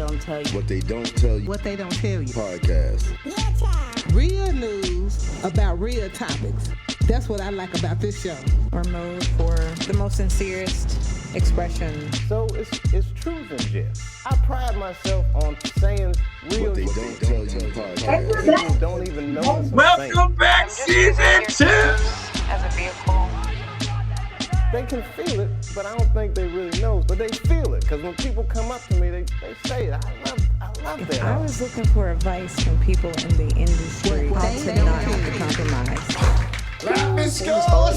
don't tell you. What they don't tell you. What they don't tell you. Podcast. Real news about real topics. That's what I like about this show. Or mode for the most sincerest expression. So it's truth in jail. I pride myself on saying real. What they don't tell you. Podcast. People don't even know. Welcome back, season 2. As a vehicle. They can feel it, but I don't think they really know. But they feel it, because when people come up to me, they say it. I love that. I was looking for advice from people in the industry how to not have to compromise. What's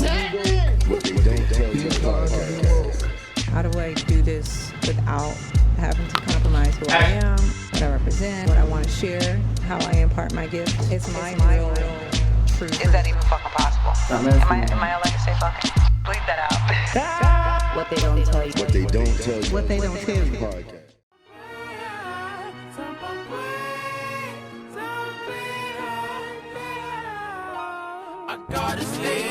happening? What they don't tell you. Podcast. How do I do this without having to compromise who I am, what I represent, what I want to share, how I impart my gift? It's my real truth. Is that even fucking possible? Am I allowed to say fucking? Bleep that out. What they don't tell you. What they don't tell you. What they don't tell you. Podcast. I gotta stay.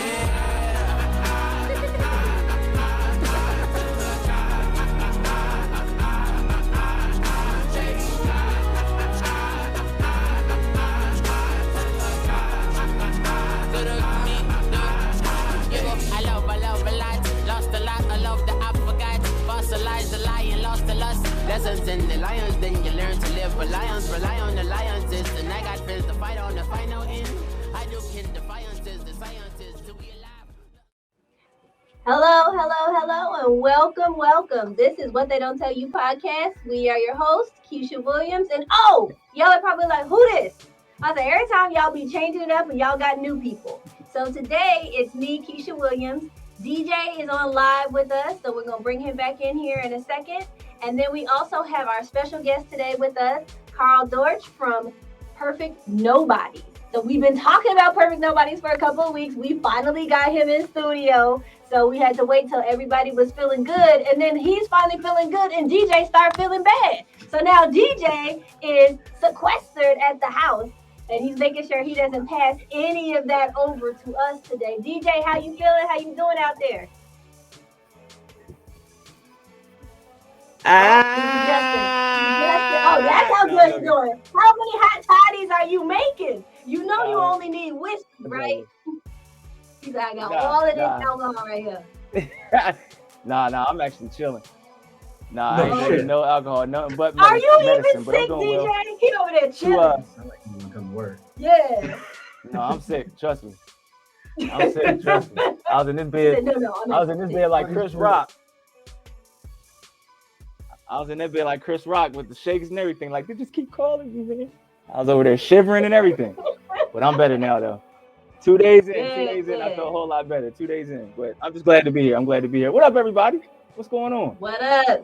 Lessons in the lions, then you learn to live with lions. Rely on the lions, and I got friends to fight on the final end. I do kin defiances, the sciences to be alive. Hello, and welcome. This is What They Don't Tell You podcast. We are your hosts, Keisha Williams, and y'all are probably like, who this? I was like, every time y'all be changing it up and y'all got new people. So today it's me, Keisha Williams. DJ is on live with us, so we're gonna bring him back in here in a second. And then we also have our special guest today with us, Carl Dortch from Perfect Nobodies. So we've been talking about Perfect Nobodies for a couple of weeks. We finally got him in studio. So we had to wait till everybody was feeling good. And then he's finally feeling good and DJ started feeling bad. So now DJ is sequestered at the house and he's making sure he doesn't pass any of that over to us today. DJ, how you feeling? How you doing out there? Oh, that's how good it's doing. How many hot toddies are you making? You know you only need whiskey, right? He's like, I got all of this alcohol right here. Nah, I'm actually chilling. I ain't drinking no alcohol, nothing but medicine. Are you medicine, even sick, DJ? Well. He over there chilling. I like you come to work. Yeah. No, I'm sick. Trust me. I'm sick. Trust me. I was in this bed. I was in this bed like Chris Rock. I was in that bed like Chris Rock with the shakes and everything. Like, they just keep calling me, man. I was over there shivering and everything. But I'm better now, though. 2 days in, I feel a whole lot better. 2 days in. But I'm just glad to be here. What up, everybody? What's going on? What up?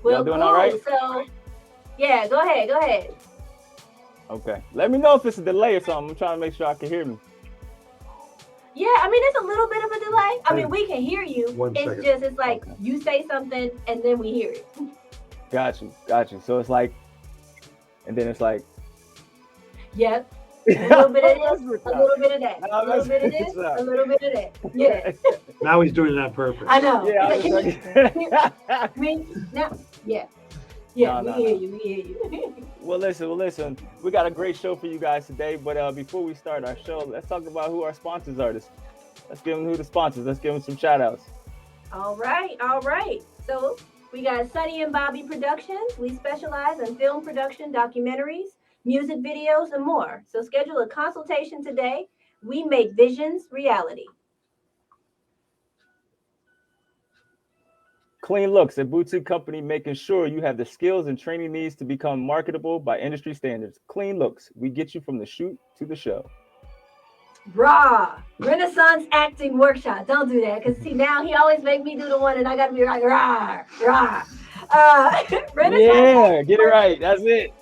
Well, y'all doing all right? So, yeah, go ahead. Okay. Let me know if it's a delay or something. I'm trying to make sure I can hear me. Yeah, I mean, it's a little bit of a delay. I mean, we can hear you. It's like you say something and then we hear it. Got you. So it's like, and then it's like. Yep. A little bit of this, a little bit of that. A little bit of this, a little bit of that. Yeah. Now he's doing it on purpose. I know. Yeah. We hear you. Well, listen. We got a great show for you guys today. But before we start our show, let's talk about who our sponsors are. Let's give them who the sponsors. Let's give them some shout outs. All right. So we got Sunny and Bobby Productions. We specialize in film production, documentaries, music videos, and more. So schedule a consultation today. We make visions reality. Clean Looks, a boutique company making sure you have the skills and training needs to become marketable by industry standards. Clean Looks, we get you from the shoot to the show. Rah! Renaissance acting workshop. Don't do that, because see, now he always make me do the one and I got to be like, rah. Yeah, get it right. That's it.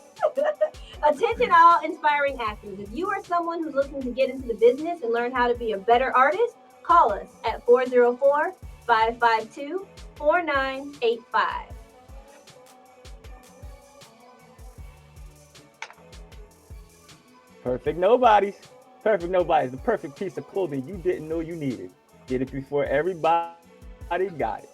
Attention all inspiring actors. If you are someone who's looking to get into the business and learn how to be a better artist, call us at 404-552-4985. Perfect Nobodies. Perfect Nobodies, the perfect piece of clothing you didn't know you needed. Get it before everybody got it.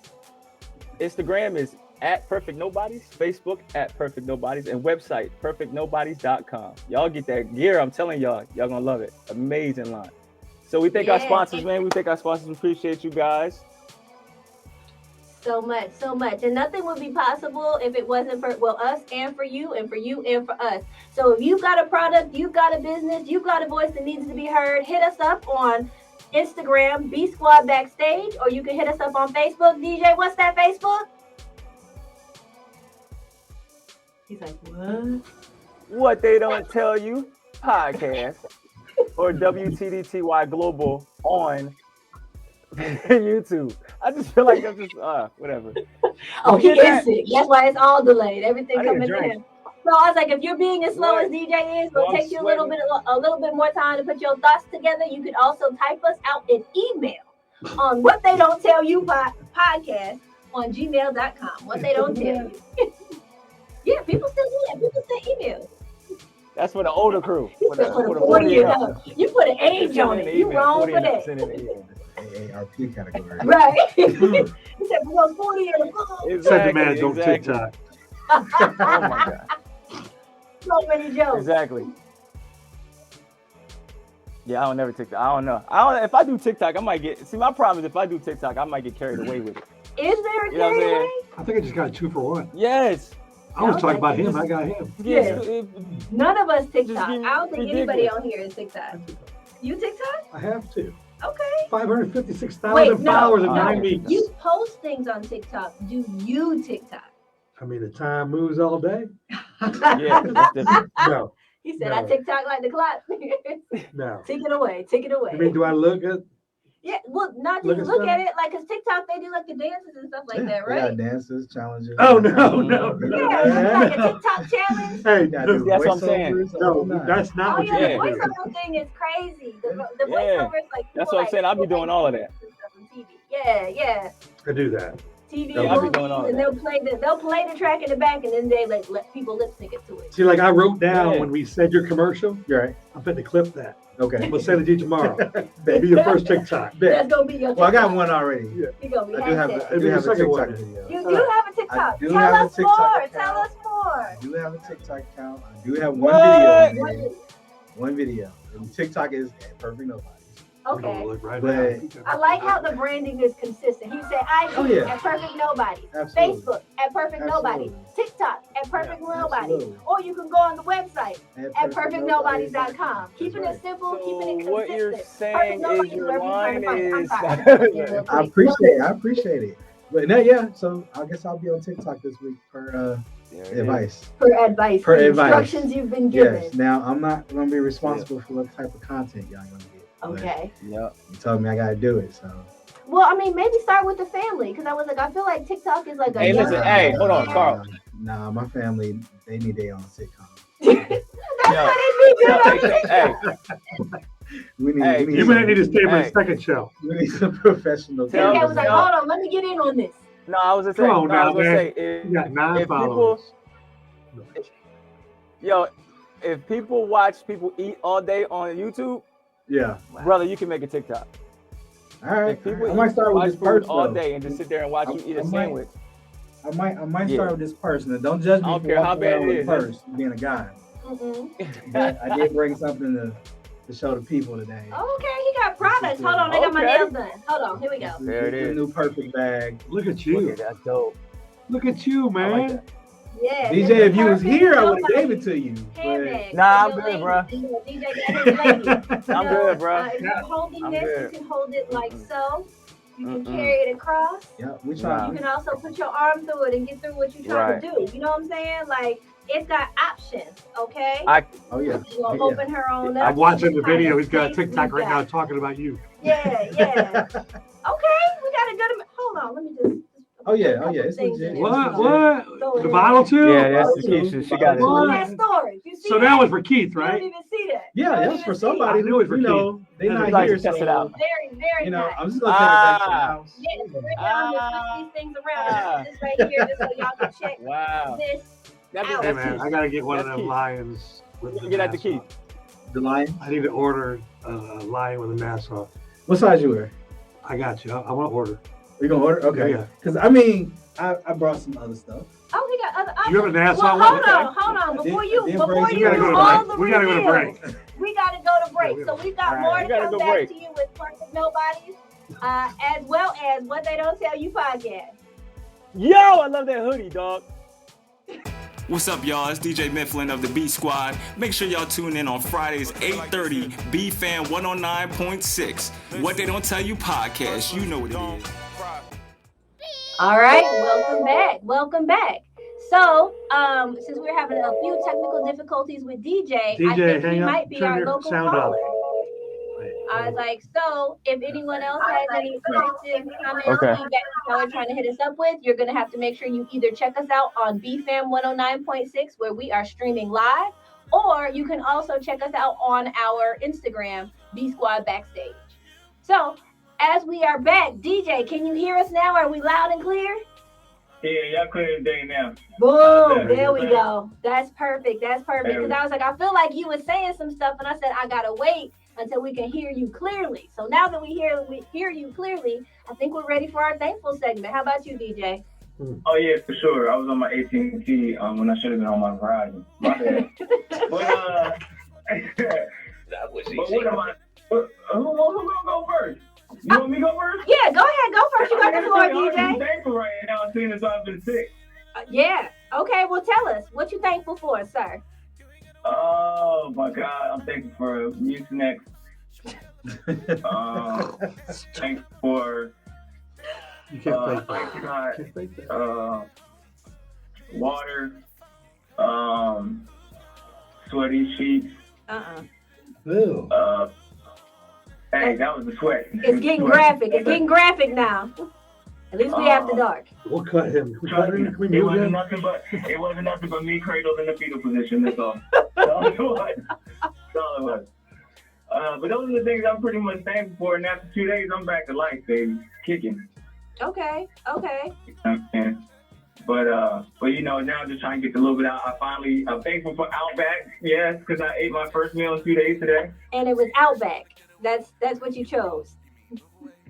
Instagram is at Perfect Nobodies, Facebook at Perfect Nobodies, and website perfectnobodies.com. Y'all get that gear. I'm telling y'all gonna love it. Amazing line. So we thank our sponsors, man. We thank our sponsors. We appreciate you guys. So much. And nothing would be possible if it wasn't for, well, us and for you and for you and for us. So if you've got a product, you've got a business, you've got a voice that needs to be heard, hit us up on Instagram, B Squad Backstage, or you can hit us up on Facebook. DJ, what's that Facebook? He's like, what? What They Don't Tell You podcast or WTDTY Global on YouTube. I just feel like I'm just whatever. Oh, he is sick. That's why it's all delayed. Everything coming to him. So I was like, if you're being as slow as DJ is, it'll take you a little bit more time to put your thoughts together. You could also type us out an email on What They Don't Tell You podcast on gmail.com. What They Don't Tell You. Yeah, people still do that. People send emails. That's for the older crew. You put an age on it. You wrong for that. AARP category. Right. He said, we're going 40 in the phone. Send the manager on TikTok. Oh my God. So many jokes. Exactly. Yeah, I don't never TikTok. I don't know. If I do TikTok, I might get. See, my problem is if I do TikTok, I might get carried away with it. Is there a You know what I'm carried away? saying? I think I just got a 2-for-1. Yes. I was talking about him. I got him. Yeah. None of us TikTok. Just I don't think anybody ridiculous. on here is TikTok. You TikTok? I have to. Okay. 556,000 followers in 9 weeks. You post things on TikTok. Do you TikTok? I mean, the time moves all day. Yeah, that's different. No. He said, No. I TikTok like the clock. No. Take it away. Take it away. I mean, do I look at? Yeah, well, not Look just at look stuff? at it, like, because TikTok, they do, like, the dances and stuff like that, They right? got dances, challenges. Oh, no. Yeah, like a TikTok challenge. Hey, That's what I'm saying. no, that's not Oh, what yeah, you the got to do. voiceover thing is crazy. The Yeah. voiceover is like... That's what I'm saying. I'll be doing all of that. Yeah. I do that. TV, Yeah, I'll be movies, doing all and that. they'll play the track in the back, and then they like let people lip sync it to it. See, like I wrote down Yeah. when we said your commercial, You're right. I'm fitting to clip that. Okay. We'll send it to you tomorrow. Be your first TikTok. That's gonna be your TikTok. Well, I got one already. Yeah. You gonna be I do have hashtag. a Second TikTok one. video. You have a TikTok. I do Tell have a us TikTok more. account. Tell us more. I do have a TikTok account. I do have one What? video. on there. One video. And TikTok is at Perfect Nobodies. I'm gonna Okay. look right But- now. I like how the branding is consistent. He said IG Oh, yeah. at Perfect Nobodies, Absolutely. Facebook at Perfect Nobodies, Absolutely. TikTok at Perfect Nobodies, Absolutely. or you can go on the website at perfectnobodies.com. Keeping That's it simple, So keeping it what you're consistent. saying Perfect is your Nobodies, line wherever you is. find it. I appreciate it. But no, yeah, so I guess I'll be on TikTok this week per There it is. advice. For advice, For the advice. instructions you've been given. Yes. Now I'm not gonna be responsible for what type of content y'all gonna get. but Okay. Yep. You told me I gotta do it, so Well, I mean, maybe start with the family, because I was like, I feel like TikTok is like a Hey, listen, young- hey, hold on, Carl. Nah, my family, they need their own sitcom. That's Yo. what it is. Hey, We need, Hey, we need You some, might need to stay for Hey. the second show. we need some professional. Tell I me, was like, tell- hold on, let me get in on this. no, I was gonna say. Come on no, I now, was gonna man. say. You got 9 if people, followers. if people watch people eat all day on YouTube, Yeah. brother, you can make a TikTok. All right. If people I might start with watch this food person all though. day and just sit there and watch you eat a I might- sandwich. I might Yeah. start with this person. And don't judge me I don't for care how walking bad around it with is. a purse, being a guy. But I did bring something to show the people today. Okay, he got products. Hold on, I got my Okay. nails done. Hold on, here we go. There it This is is. the new perfect bag. Look at you. Okay, that's dope. Look at you, I like man. that. Yeah. DJ, this is if you was perfect. here, I would have Nobody- gave it to you. Handbag. Nah, I'm Your good, lady. bruh. You know, DJ got his lady. I'm No, good, bro. If you're holding I'm this, good. you can hold it like so. You can Mm-mm. carry it across. Yeah, we Nah. trying. You can also put your arm through it and get through what you're trying to do. You know what I'm saying? Like, it's got options, okay? Oh yeah. You're gonna Yeah. open her on up. I'm watching the Kind of video. He's got a space TikTok we right now got. talking about you. Yeah. Okay, we got a good amount. Hold on, let me just. Oh yeah. put a Oh yeah. couple It's things legit. in there. What? The bottle too? Yeah, that's the Keisha. She got it. What? That storage. You see So that was for Keith, You right? don't even see that. You Yeah, don't that's even for see somebody I knew who, it was for you know, they Keith. not I'd like here. to test so, it out. Very You know, nice. I'm just gonna take it back to the house. Yeah, so right now I'm gonna flip these things around. This right here, just so y'all can check Wow. this. That's, Out. Hey that's man, Keith. I gotta get one of That's them Keith. lions with You the can get at the mask Keith. on. The lion. I need to order a lion with a mask on. What size you wear? I got you. I want to order. We gonna order? Okay. Yeah. Because I mean, I brought some other stuff. Oh, we got other options. You have a Nassau well, one? hold on. Before you We hold the We gotta go to break. we gotta go to break. So we've got more to come back to you with Perfect Nobodies, as well as What They Don't Tell You podcast. Yo, I love that hoodie, dog. What's up, y'all? It's DJ Mifflin of the B Squad. Make sure y'all tune in on Fridays, 8:30, BFAM 109.6. What They Don't Tell You podcast. You know what it is. All right, welcome back. So, since we're having a few technical difficulties with DJ, I think he might be our local caller. I was like, so if anyone else has any questions, comments, feedback y'all are trying to hit us up with, you're going to have to make sure you either check us out on BFAM 109.6, where we are streaming live, or you can also check us out on our Instagram, B Squad Backstage. So, as we are back, DJ, can you hear us now? Are we loud and clear? Yeah, y'all clear the day now. Boom, there we go. That's perfect. Because I was like, I feel like you were saying some stuff, and I said, I got to wait until we can hear you clearly. So now that we hear you clearly, I think we're ready for our thankful segment. How about you, DJ? Oh, yeah, for sure. I was on my AT&T when I should have been on my Verizon. My bad. What am I? Who gonna go first? You want me to go first? Yeah, go ahead. Go first. You got the floor, DJ. I'm thankful right now, seeing as I've been sick. Yeah. Okay, well, tell us. What you thankful for, sir? Oh, my God. I'm thankful for Mucinex. Thankful for... You can't fake that. Water. Sweaty sheets. Ew. Hey, that was the sweat. It's getting graphic. It's getting graphic now. At least we after dark. We'll cut him. It wasn't nothing but me cradled in the fetal position. That's all. That's all it was. But those are the things I'm pretty much thankful for. And after 2 days, I'm back to life, baby, kicking. Okay. But you know, now I'm just trying to get a little bit out. I'm thankful for Outback, yes, because I ate my first meal in 2 days today. And it was Outback. That's what you chose.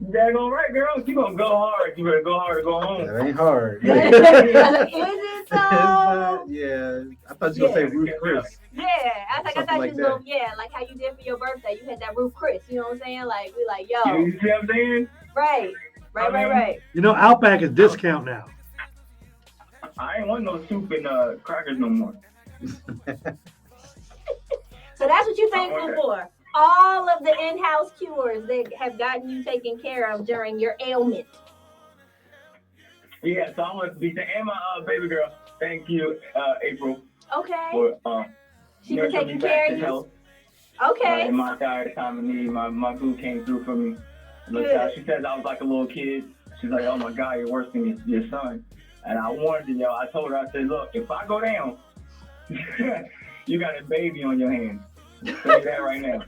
That's all right, girl. You gonna go hard. You better go hard or go home. That ain't hard. Is it so? Yeah, I thought you were gonna say Ruth Chris. Yeah, I thought you was going, like how you did for your birthday. You had that Ruth Chris. You know what I'm saying? Like we like, yo. You see what I'm saying? Right. You know, Outback is discount now. I ain't want no soup and crackers no more. So that's what you're thankful for. All of the in-house cures that have gotten you taken care of during your ailment. Yeah, so I want to be and my baby girl. Thank you, April. Okay. For she been taking care of you. Okay. In my dire time of need, my boo came through for me. She said I was like a little kid. She's like, oh my God, you're worse than your son. And I warned her, yo. I told her, I said, look, if I go down, you got a baby on your hands. Say that right now.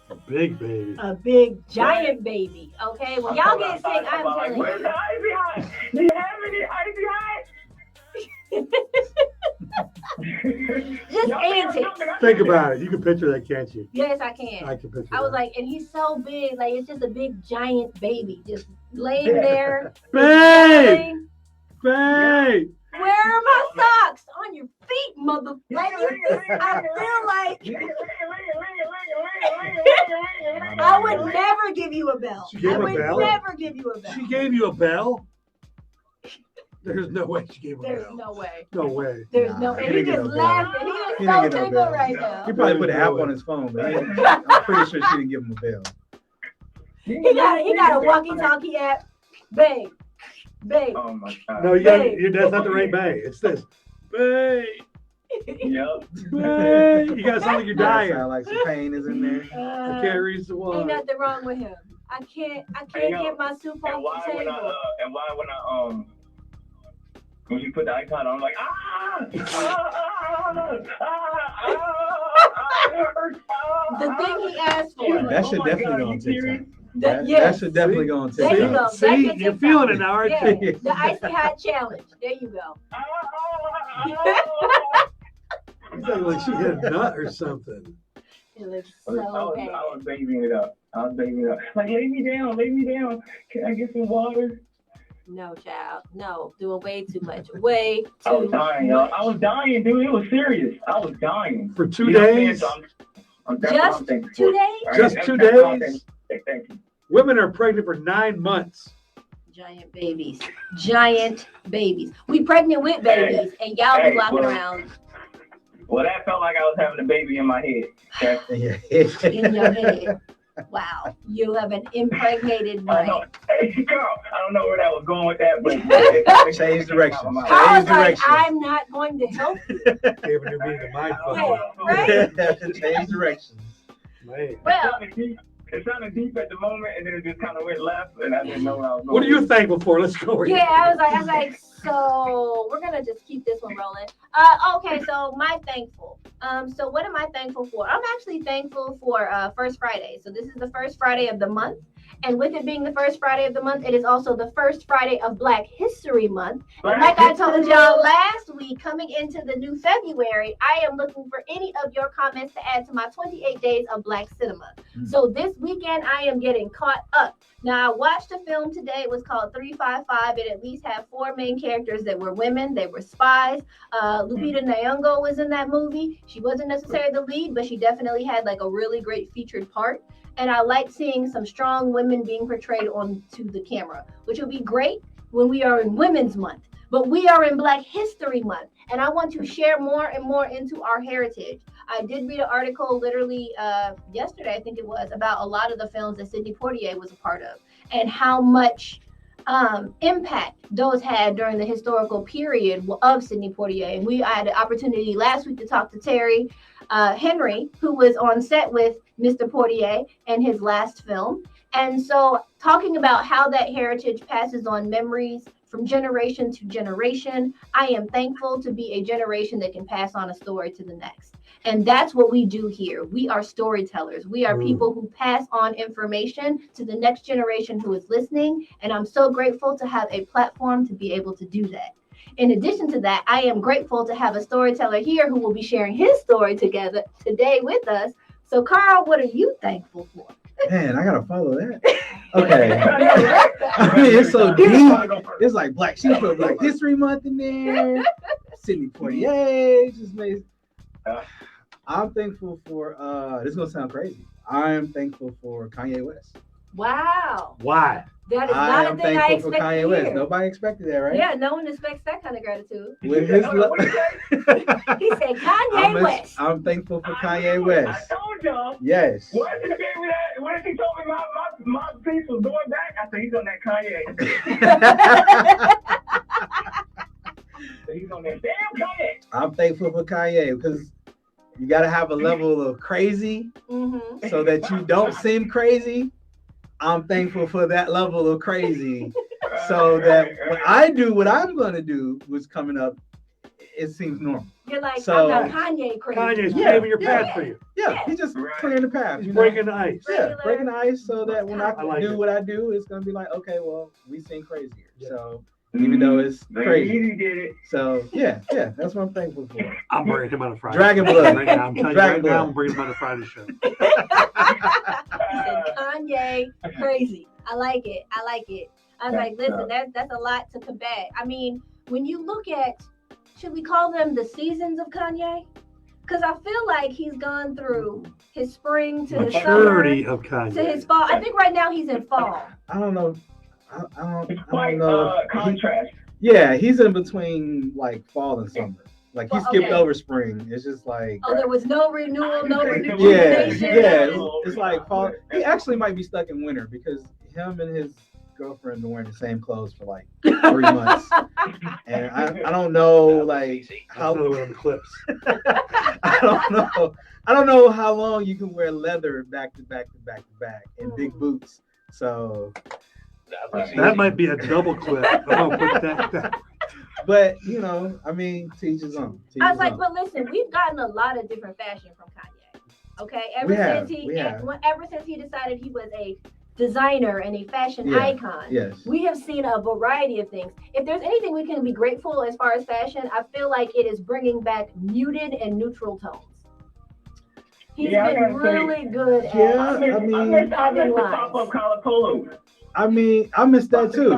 A big baby. A big giant baby. Okay. Well, y'all get sick. I'm telling you. Where's the icy hot? Do you have any icy hot? Just antics. Think about it. You can picture that, can't you? Yes, I can. I can picture I was that. like, and he's so big. Like, it's just a big giant baby just laying there. Babe! Babe! Where are my socks? On your feet, mother. Like, I feel like I would never give you a bell. She gave I a would bell? never give you a bell. She gave you a bell? There's no way she gave a There's bell. no way. No way. There's no. And he just laughing. He is so tickled right now. He probably put an app on his phone, but I'm pretty sure she didn't give him a bell. He got a walkie-talkie app. Babe. Oh my God. No, that's not the right bay. It's this. Babe. Yep. Babe. You gotta sound like you're dying. Sound like some pain is in there. I can't reach the wall. Ain't nothing wrong with him. I can't get my soup off the table. When you put the icon on, I'm like, The thing he asked for. That should definitely go on TikTok. That should definitely go on There you go. TikTok. See, you're feeling it now, aren't you? The icy hot challenge. There you go. It's like she hit a nut or something. It looks I so bad. was babying it up. Like, lay me down. Can I get some water? No, child. No, doing way too much. Way too I was dying, y'all. much. I was dying, dude. It was serious. I was dying. For 2 days? Just 2 days? Just 2 days? Thank you. Women are pregnant for 9 months. Giant babies. Giant babies. We pregnant with babies, and y'all be walking around. Well, that felt like I was having a baby in my head. Okay? In your head. Wow. You have an impregnated brain. Hey, girl, I don't know where that was going with that, but change direction. I was like, I'm not going to help you. Giving you being a mind fucker. Right? Change directions. Man. Well, it sounded deep at the moment, and then it just kind of went left, and I didn't know where I was going. What are you thankful for? Let's go. yeah, I was like, so we're gonna just keep this one rolling. Okay, so my thankful. So what am I thankful for? I'm actually thankful for First Friday. So this is the first Friday of the month. And with it being the first Friday of the month, it is also the first Friday of Black History Month. And like I told y'all last week, coming into the new February, I am looking for any of your comments to add to my 28 days of Black cinema. So this weekend, I am getting caught up. Now, I watched a film today. It was called 355. It at least had 4 main characters that were women. They were spies. Lupita Nyong'o was in that movie. She wasn't necessarily the lead, but she definitely had like a really great featured part. And I like seeing some strong women being portrayed onto the camera, which will be great when we are in Women's Month. But we are in Black History Month, and I want to share more and more into our heritage. I did read an article literally yesterday, I think it was, about a lot of the films that Sidney Poitier was a part of and how much impact those had during the historical period of Sidney Poitier. And I had the opportunity last week to talk to Terry Henry, who was on set with Mr. Poitier and his last film. And so talking about how that heritage passes on memories from generation to generation, I am thankful to be a generation that can pass on a story to the next. And that's what we do here. We are storytellers. We are people who pass on information to the next generation who is listening. And I'm so grateful to have a platform to be able to do that. In addition to that, I am grateful to have a storyteller here who will be sharing his story together today with us. So, Carl, what are you thankful for? Man, I gotta follow that. Okay. I mean, it's so deep. It's like she put Black History Month in there. Sidney Poitier just made. I'm thankful for. This is gonna sound crazy. I am thankful for Kanye West. Wow. Why? That is not a thing I expected for Kanye to West. hear. Nobody expected that, right? Yeah, no one expects that kind of gratitude. With his He said Kanye West. I'm thankful for Kanye West. I told y'all. Yes. What did he gave me that? When he told me my piece was going back, I said he's on that Kanye. So he's on that damn Kanye. I'm thankful for Kanye because you got to have a level of crazy so that you don't seem crazy. I'm thankful for that level of crazy so that when I do what I'm going to do, what's coming up, it seems normal. You're like, so, I'm not Kanye crazy. Kanye's paving your path for you. Yeah, he's just clearing the path. He's breaking the ice. Yeah, breaking the ice so that when I like do it. what I do, it's going to be like, okay, well, we seem crazier. Yeah. So even though it's crazy. Did it. So yeah, that's what I'm thankful for. I'm bringing him on a Friday. Dragon Blood. Right now, I'm telling you right now, I'm bringing him on a Friday show. He said Kanye crazy. I like it. I was like, listen, that's a lot to combat. I mean, when you look at, should we call them the seasons of Kanye? Because I feel like he's gone through his spring to his summer of Kanye. to his fall. I think right now he's in fall. I don't know. I don't know. Contrast. He's in between like fall and summer. Like he skipped over spring. It's just like there was no renewal, no rejuvenation. It's like fall. He actually might be stuck in winter because him and his girlfriend been wearing the same clothes for like 3 months, and I don't know like how. Another one of the clips. I don't know how long you can wear leather back to back in big boots. So. That might be a double clip. I'm gonna put that. But I mean, teach his own. I was like, but listen, we've gotten a lot of different fashion from Kanye. Okay, ever since he decided he was a designer and a fashion icon, we have seen a variety of things. If there's anything we can be grateful as far as fashion, I feel like it is bringing back muted and neutral tones. He's Yeah, I been gotta say, really good at Yeah, I miss the pop-up collar polo. I miss that too.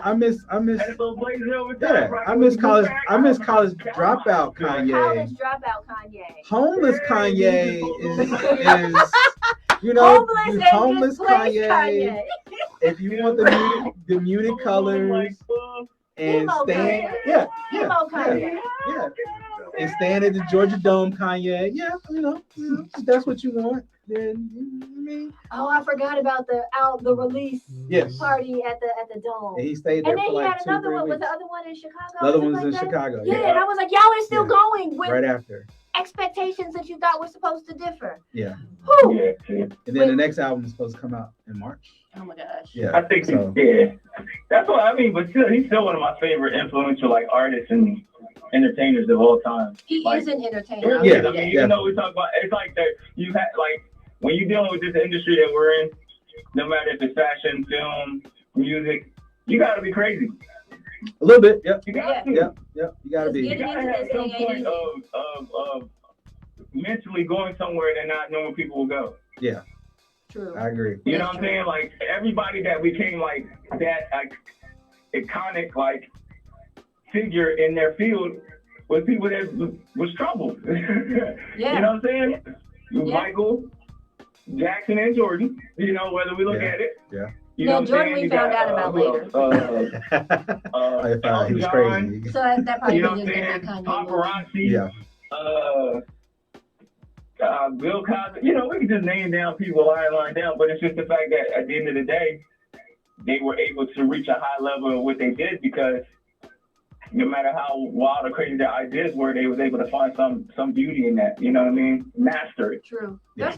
I miss And a little blazer over yeah, top, I miss college rocking with college the back. dropout Kanye. College dropout Kanye. Homeless Kanye is you know, homeless Kanye. If you want the muted colors and staying, yeah, and staying at the Georgia Dome, Kanye, you know, if that's what you want. Then I mean, oh, I forgot about the release party at the Dome. And he stayed there and then for he like had 2-3 another one. Was weeks. the other one in Chicago? The other one's like in that? Chicago. Yeah, and I was like, y'all are still going with right after. expectations that you thought were supposed to differ. Yeah. Whew. Yeah. And then the next album is supposed to come out in March. Oh my gosh. Yeah. I think that's what I mean. But still, he's still one of my favorite influential like artists and entertainers of all time. He like, is an entertainer. Yeah. I mean, even though we talk about, it's like that you had like when you're dealing with this industry that we're in, no matter if it's fashion, film, music, you gotta be crazy. A little bit. Yep. You got to. Yep. You gotta be. You gotta have some point of mentally going somewhere that not normal people will go. Yeah. True. I agree. You know what I'm saying? Like everybody that became like that like iconic like figure in their field was people that was troubled. Yeah. You know what I'm saying? Yeah. Michael, Jackson, and Jordan. You know, whether we look at it. Yeah. You know Jordan we found out about later. I found he was crazy. So that probably you know what I'm didn't saying? get that Paparazzi. Yeah. Bill Cosby. You know, we can just name down people line down, but it's just the fact that at the end of the day, they were able to reach a high level of what they did because no matter how wild or crazy their ideas were, they was able to find some beauty in that. You know what I mean? Master it. True. Yeah.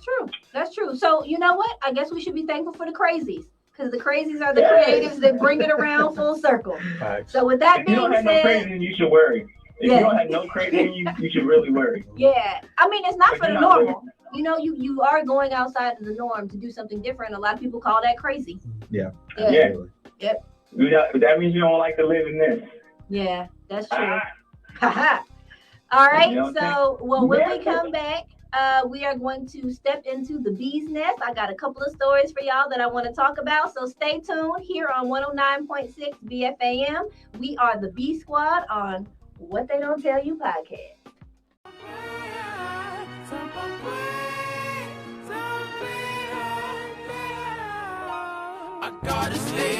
That's true. So you know what? I guess we should be thankful for the crazies. Because the crazies are the creatives that bring it around full circle. Right. So with that being said, if you don't have no crazy, you should worry. If you don't have no crazy in you, you should really worry. Yeah. I mean, it's not for the normal. You know, you are going outside of the norm to do something different. A lot of people call that crazy. Yeah. Yep. That means you don't like to live in this. Yeah, that's true. All right. So, when we come back, we are going to step into the bee's nest. I got a couple of stories for y'all that I want to talk about. So stay tuned here on 109.6 BFAM. We are the B Squad on What They Don't Tell You podcast. I gotta stay.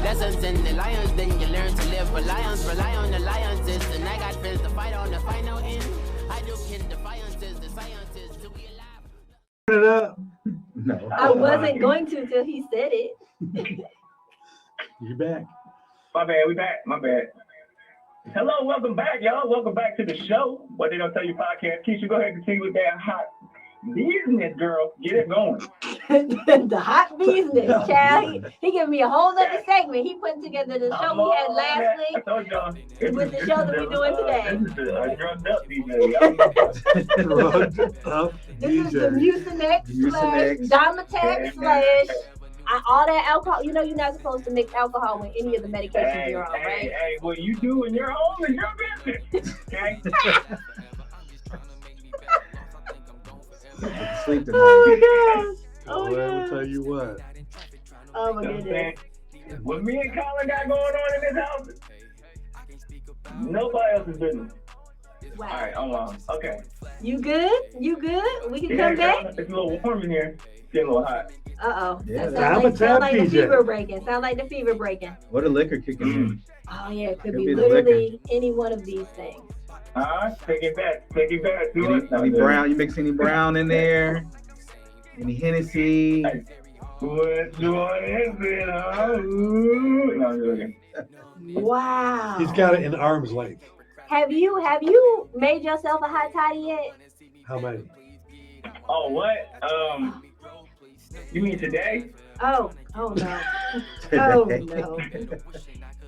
Lessons in the lions, then you learn to live for lions. Rely on the alliances, and I got friends to fight on the final end. I do kin defiances, the sciences to be alive. Put it up. No. I wasn't going to till he said it. You back? My bad. We back. My bad. Hello, welcome back, y'all. Welcome back to the show. What They Don't Tell You podcast. Keisha, go ahead and continue with that hot business, girl. Get it going. The hot business, child. He gave me a whole other segment. He put together the show we had last week. I told y'all. With the show that we're doing today. This is a drugged up DJ. Drugged up This is the Mucinex / Domatex / all that alcohol. You know you're not supposed to mix alcohol with any of the medications you're on, right? Hey, what you do in your home is your business. Okay? Sleep tonight. Oh my gosh. Oh my I'll gosh. tell you what. Oh my goodness. What me and Colin got going on in this house, nobody else's business. Wow. All right, I'm on. Okay. You good? You good? We can come back? It's a little warm in here. It's getting a little hot. Uh-oh. Yeah. That sound like the fever breaking. Sound like the fever breaking. What a liquor kicking in. Oh yeah, it could be literally any one of these things. Take it back. Take it back. Any brown? You mix any brown in there? Any Hennessy? Which one is it? No, I'm joking. Wow. He's got it in arm's length. Have you made yourself a hot toddy yet? How many? Oh, what? You mean today? Oh no. Oh no.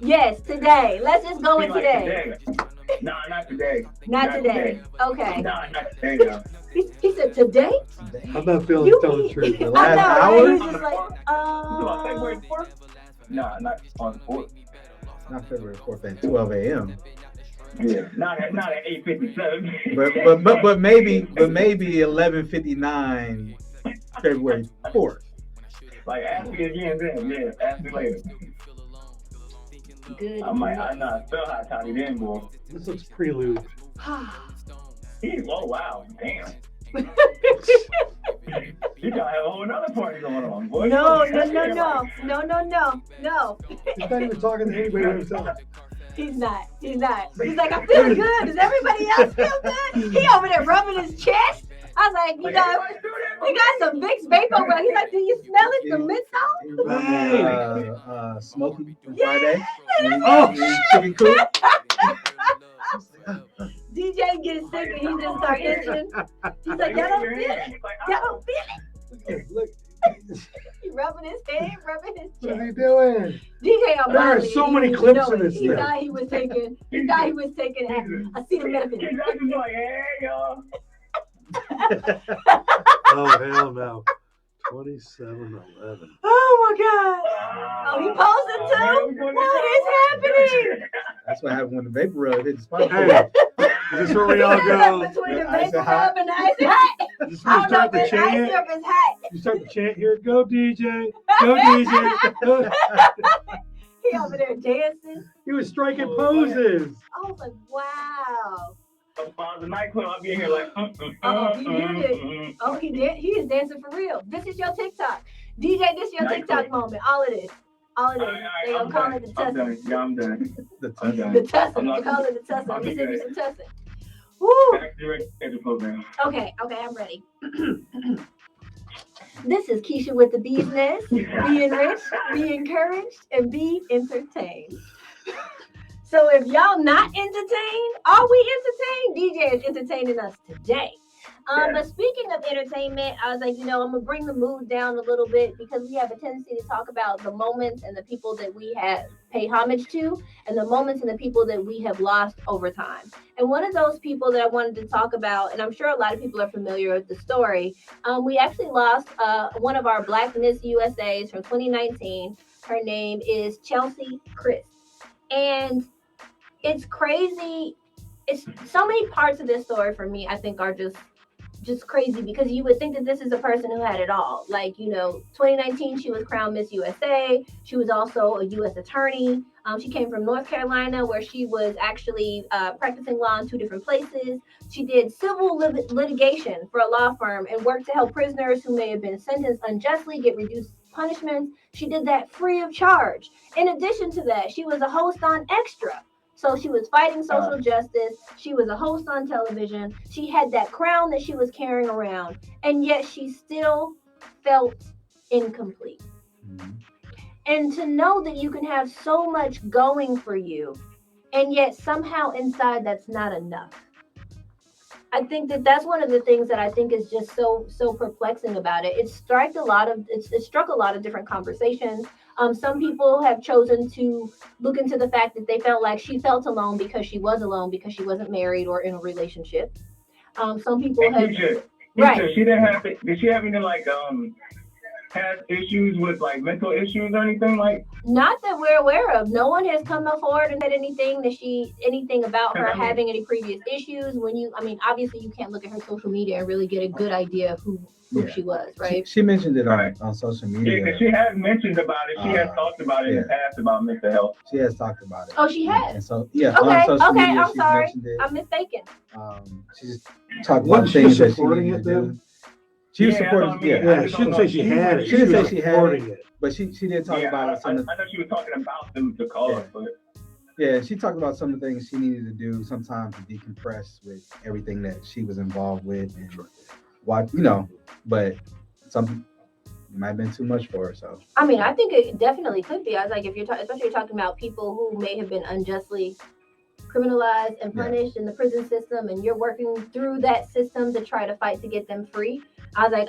Yes, today. Let's just go with Like today. Nah, not today. Not today. Okay. Nah, not today, though. He said today? I'm not feeling telling the truth. The I last know, hour? right? He's just like, February 4th? Nah, not on the 4th. Not February 4th at 12 a.m. Yeah, not at 8:57. but maybe 11:59 February 4th. Like, ask me again then. Yeah, ask me later. Good. I know, I feel hot toddy then, boy. This looks prelude. Oh, wow. Damn. You gotta have a whole nother party going on, boy. No. He's not even talking to anybody but himself. He's not. He's like, I'm feeling good. Does everybody else feel good? He over there rubbing his chest. I was like, we got some Vicks Vape over. He's like, do you smell it? The menthol? Smoky on Friday. Chicken coop. DJ gets sick and he just start itching. He's like, y'all don't feel it? Y'all don't feel it? Look. He rubbing his head, rubbing his chest. What are you doing? DJ, I'm There are so many clips in this He thing. thought he was taking acetaminophen. He's just like, hey, y'all. Oh, hell no. 2711. Oh my God. Oh, he posing too? What is happening? That's what happened when the vapor rub hit the spot. Hey, is this where we all go? Between the vapor rub and the ice hot. Is this I where you don't know start if the it's ice chant? or if it's hot. You start the chant here. Go DJ. Go DJ. He over there dancing. He was striking poses. I was like, wow. The nightclub, I'll be in here like, Oh, he did it. Oh, he did. He is dancing for real. This is your TikTok. DJ, this is your TikTok moment. All it is. They gonna call it the tussle. Yeah, I'm done. The tussle. They call it the tussle. Let me send you some tussle. Woo. Okay, I'm ready. This is Keisha with the business. Be enriched, be encouraged, and be entertained. So if y'all not entertained, are we entertained? DJ is entertaining us today. But speaking of entertainment, I was like, I'm going to bring the mood down a little bit because we have a tendency to talk about the moments and the people that we have paid homage to and the moments and the people that we have lost over time. And one of those people that I wanted to talk about, and I'm sure a lot of people are familiar with the story, we actually lost one of our Black Miss USAs from 2019. Her name is Chelsea Chris. And it's crazy. It's so many parts of this story for me, I think, are just crazy because you would think that this is a person who had it all. Like, 2019, she was crowned Miss USA. She was also a U.S. attorney. She came from North Carolina, where she was actually practicing law in 2 different places. She did civil litigation for a law firm and worked to help prisoners who may have been sentenced unjustly get reduced punishments. She did that free of charge. In addition to that, she was a host on Extra. So she was fighting social justice. She was a host on television. She had that crown that she was carrying around, and yet she still felt incomplete. Mm-hmm. And to know that you can have so much going for you, and yet somehow inside that's not enough. I think that that's one of the things that I think is just so perplexing about it. It struck a lot of different conversations. Some people have chosen to look into the fact that they felt like she felt alone because she was alone because she wasn't married or in a relationship. Some people have right. She didn't have. Did she have any past issues with mental issues or anything like? Not that we're aware of. No one has come forward and said anything about her having any previous issues. Obviously you can't look at her social media and really get a good idea of who she was, right? She mentioned it on social media. Yeah, she has mentioned about it. She has talked about it in the past about mental health. She has talked about it. Oh, she has? And so, okay, on social media, I'm sorry. It. I'm mistaken. She just talked about things that she needed to do. She was supporting it. Yeah, she didn't say she had it. She didn't say she had it. But she did talk about it. I know she was talking about the cause, but... Yeah, she talked about some of the things she needed to do sometimes to decompress with everything that she was involved with and what, but some it might have been too much for her. So I think it definitely could be. I was like, if especially you're talking about people who may have been unjustly criminalized and punished in the prison system, and you're working through that system to try to fight to get them free. I was like,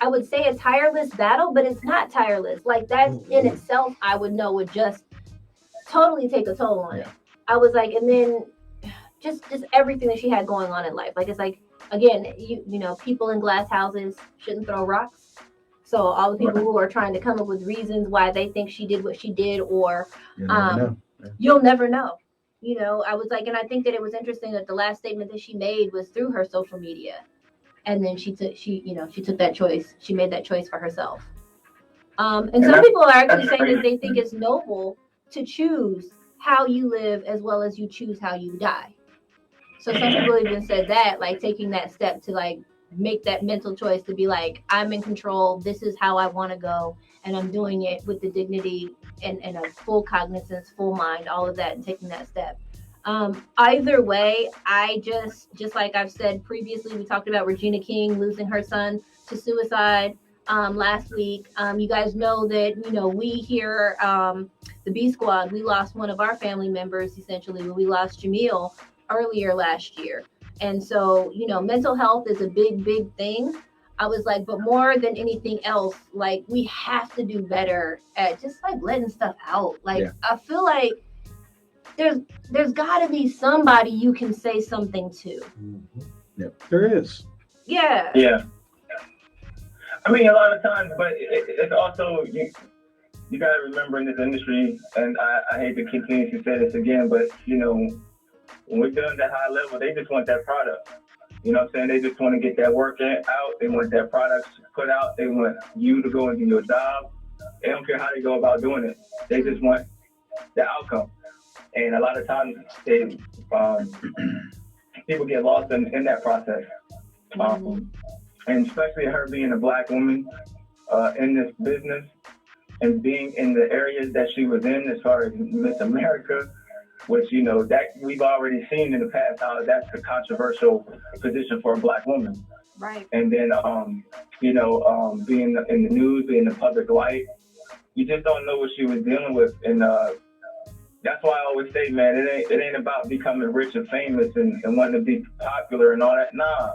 I would say a tireless battle, but it's not tireless. Like that in itself, I would know would just totally take a toll on it. I was like, and then just everything that she had going on in life. Like, it's like, again, you know, people in glass houses shouldn't throw rocks. So all the people who are trying to come up with reasons why they think she did what she did, or you'll never know. You know, I was like, and I think that it was interesting that the last statement that she made was through her social media. And then she took that choice. She made that choice for herself. And some people are actually saying that they think it's noble to choose how you live as well as you choose how you die. So some people even said that, like, taking that step to like make that mental choice to be like, I'm in control. This is how I want to go. And I'm doing it with the dignity and a full cognizance, full mind, all of that, and taking that step. Either way, I just like I've said previously, we talked about Regina King losing her son to suicide last week. You guys know that, you know, we here, the B Squad, we lost one of our family members essentially when we lost Jamil earlier last year. And so, you know, mental health is a big thing. I was like, but more than anything else, like, we have to do better at just like letting stuff out. Like, I feel like there's got to be somebody you can say something to. Yep, there is. Yeah. Yeah. I mean, a lot of times, but it's also, you got to remember in this industry, and I hate to continue to say this again, but, you know, when we're doing that high level, they just want that product. You know what I'm saying? They just want to get that work out. They want that product put out. They want you to go and do your job. They don't care how they go about doing it. They just want the outcome. And a lot of times, people get lost in that process. And especially her being a Black woman in this business and being in the areas that she was in as far as Miss America, which, you know, that we've already seen in the past how that's a controversial position for a Black woman. Right. And then, you know, being in the news, being in the public light, you just don't know what she was dealing with. And that's why I always say, man, it ain't about becoming rich and famous and wanting to be popular and all that. Nah,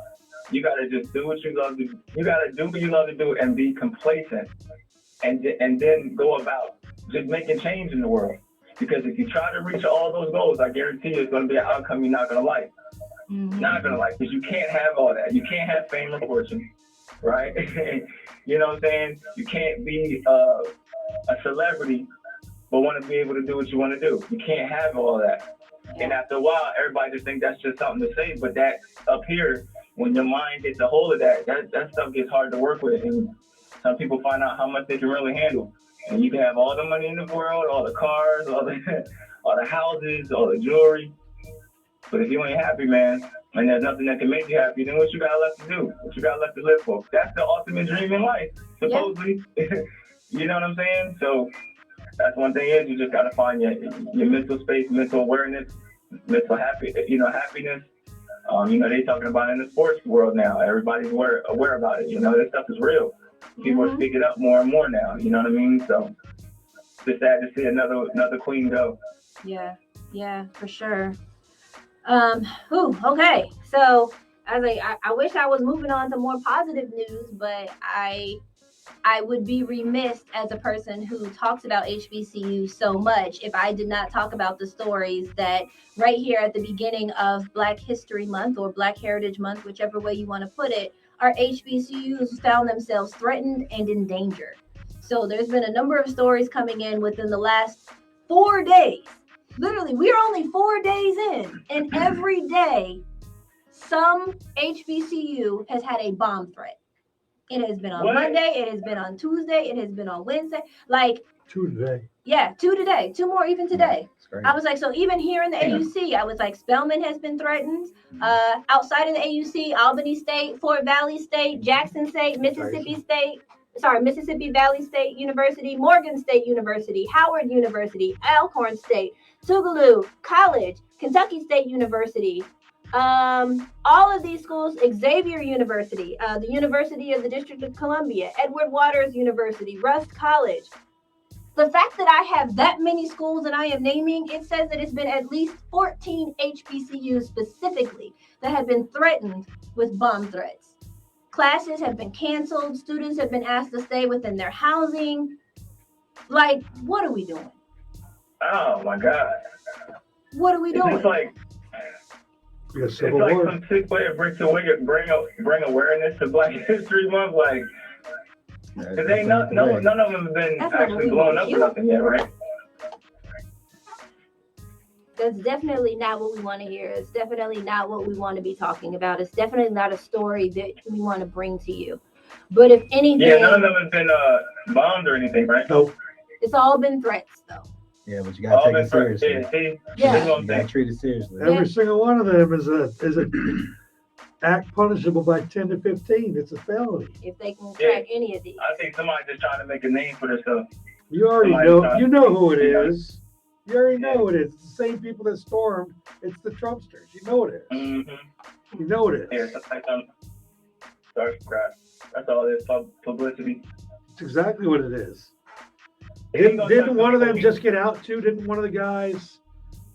you gotta just do what you love to do. You gotta do what you love to do and be complacent, and then go about just making change in the world. Because if you try to reach all those goals, I guarantee you it's going to be an outcome you're not going to like. Not going to like, because you can't have all that. You can't have fame or fortune, right? You know what I'm saying? You can't be a celebrity, but want to be able to do what you want to do. You can't have all that. And after a while, everybody just thinks that's just something to say. But that up here, when your mind gets a hold of that stuff gets hard to work with. And some people find out how much they can really handle. And you can have all the money in the world, all the cars, all the houses, all the jewelry. But if you ain't happy, man, and there's nothing that can make you happy, then what you got left to do? What you got left to live for? That's the ultimate dream in life, supposedly. Yeah. You know what I'm saying? So that's one thing is you just got to find your mental space, mental awareness, mental happiness. You know, they talking about it in the sports world now. Everybody's aware about it. You know, this stuff is real. People are speaking up more and more now. You know what I mean? So just sad to see another queen go. Yeah, for sure. Okay. So I wish I was moving on to more positive news, but I would be remiss as a person who talks about HBCU so much if I did not talk about the stories that right here at the beginning of Black History Month or Black Heritage Month, whichever way you want to put it, our HBCUs found themselves threatened and in danger. So there's been a number of stories coming in within the last 4 days. Literally, we are only 4 days in, and every day, some HBCU has had a bomb threat. It has been on Monday, it has been on Tuesday, it has been on Wednesday. Like 2 today. Yeah, 2 today, 2 more even today. I was like, so even here in the AUC, I was like, Spelman has been threatened. Outside of the AUC, Albany State, Fort Valley State, Jackson State, Mississippi Valley State University, Morgan State University, Howard University, Alcorn State, Tougaloo College, Kentucky State University, all of these schools, Xavier University, the University of the District of Columbia, Edward Waters University, Rust College. The fact that I have that many schools that I am naming, it says that it's been at least 14 HBCUs specifically that have been threatened with bomb threats. Classes have been canceled. Students have been asked to stay within their housing. Like, what are we doing? Oh my God. What are we doing? It's like some sick way to bring awareness to Black History Month. Like, because ain't none of them have been actually blowing up or nothing yet, right? That's definitely not what we want to hear. It's definitely not what we want to be talking about. It's definitely not a story that we want to bring to you. But if anything... Yeah, none of them has been bombed or anything, right? Nope. It's all been threats, though. Yeah, but you gotta take it seriously. Yeah. You gotta treat it seriously. Every single one of them is a act punishable by 10 to 15. It's a felony. If they can crack any of these. I think somebody's just trying to make a name for themselves. You already know. You know who it is. You already know who it is. It's the same people that stormed. It's the Trumpsters. You know it is. Mm-hmm. You know it is. Yeah, that's all it is. Publicity. It's exactly what it is. Didn't one of them just get out too? Didn't one of the guys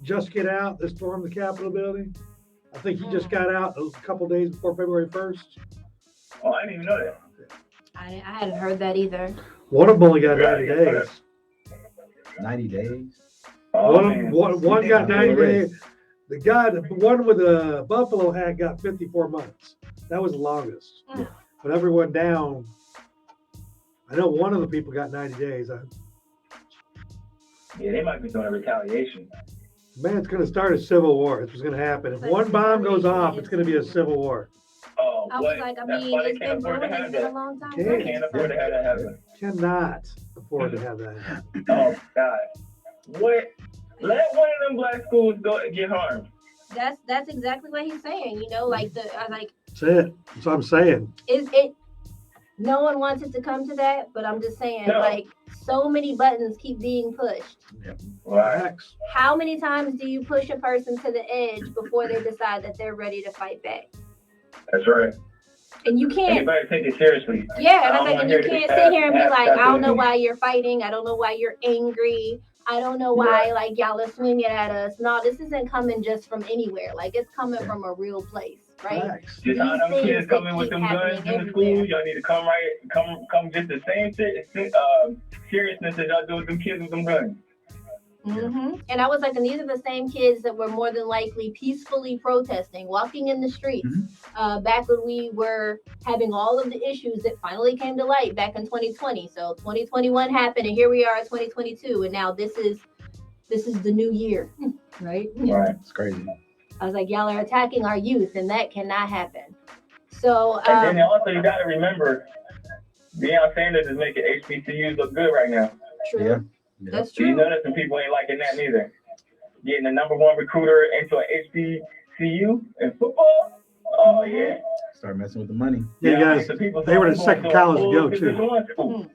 just get out that stormed the Capitol building? I think he just got out a couple days before February 1st. Oh, I didn't even know that. I hadn't heard that either. One of them only got 90 days. 90 days? One got 90 days. The one with the buffalo hat got 54 months. That was the longest. Yeah. But everyone down, I know one of the people got 90 days. Yeah, they might be doing a retaliation. Man, it's going to start a civil war. It's what's going to happen. If one bomb goes off, it's going to be a civil war. Oh, I was like, I mean, it's been brewing. It's been a long time. Can't afford to have that happen. Cannot afford to have that happen. Oh, God. What? Let one of them black schools go and get harmed. That's exactly what he's saying. You know, like That's it. That's what I'm saying. No one wants it to come to that, but I'm just saying, like, so many buttons keep being pushed. Yep. Right. How many times do you push a person to the edge before they decide that they're ready to fight back? That's right. And you can't. Anybody take it seriously. Yeah, and I'm like, and you can't sit here and be like, I don't know why you're fighting. I don't know why you're angry. I don't know why, like, y'all are swinging at us. No, this isn't coming just from anywhere. Like, it's coming from a real place, right? Just how them kids coming with them guns in the school, y'all need to come just the same seriousness that y'all do with them kids with them guns. Mm-hmm. And I was like, and these are the same kids that were more than likely peacefully protesting, walking in the streets, back when we were having all of the issues that finally came to light back in 2020. So 2021 happened, and here we are at 2022, and now this is the new year, right? Right. It's crazy. I was like, y'all are attacking our youth, and that cannot happen. So, and then also you got to remember, Deion Sanders is making HBCUs look good right now. True. Yeah. That's true. You know that some people ain't liking that neither. Getting the #1 recruiter into an HBCU in football? Oh, yeah. Start messing with the money. Yeah, guys, they were the second college to go, too.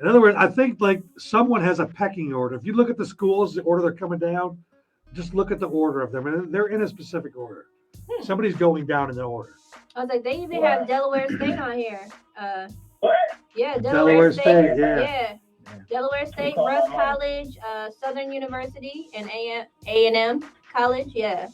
In other words, I think, like, someone has a pecking order. If you look at the schools, the order they're coming down, just look at the order of them. And they're in a specific order. Somebody's going down in the order. I was like, they even have Delaware State on here. What? Yeah, Delaware State, yeah. Delaware State, Russ College, Southern University, and A&M College. Yeah.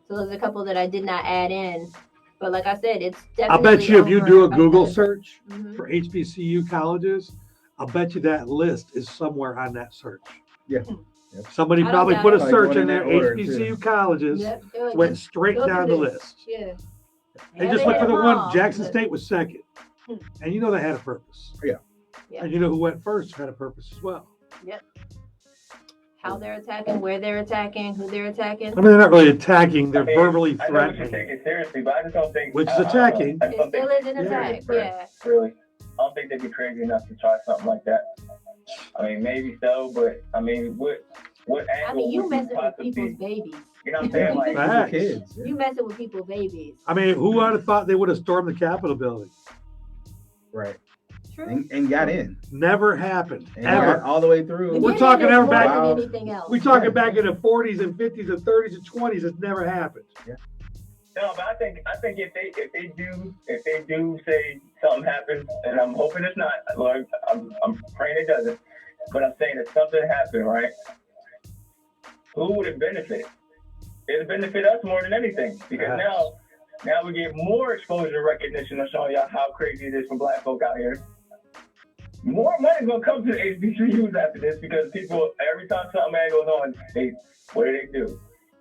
So there's a couple that I did not add in. But like I said, it's definitely. I bet you if you do a Google search for HBCU colleges, I'll bet you that list is somewhere on that search. Yeah. Yep. Somebody probably put a search in there, HBCU colleges, went straight down the list. Yeah. They just looked for the one. Jackson State was second. And you know they had a purpose. Yeah. And you know who went first had a purpose as well. Yep. How they're attacking, where they're attacking, who they're attacking. I mean, they're not really attacking. They're verbally threatening. I know you take it seriously, but I just don't think... Which is attacking. It still is an attack, yeah. Really. I don't think they'd be crazy enough to try something like that. I mean, maybe so, but, I mean, what angle... I mean, you messing with people's babies. You know what I'm saying? Like, kids. You messing with people's babies. I mean, who would have thought they would have stormed the Capitol building? Right. True. And got in. Never happened. And ever. all the way through. We're talking ever back. We're talking back in the 40s and 50s and 30s and 20s. It's never happened. Yeah. No, but I think if they do say something happens, and I'm hoping it's not, Lord, I'm praying it doesn't. But I'm saying if something happened, right? Who would it benefit? It'll benefit us more than anything, because now we get more exposure, recognition of showing y'all how crazy it is for black folk out here. more money gonna come to the HBCUs after this because people, every time something bad goes on, what do?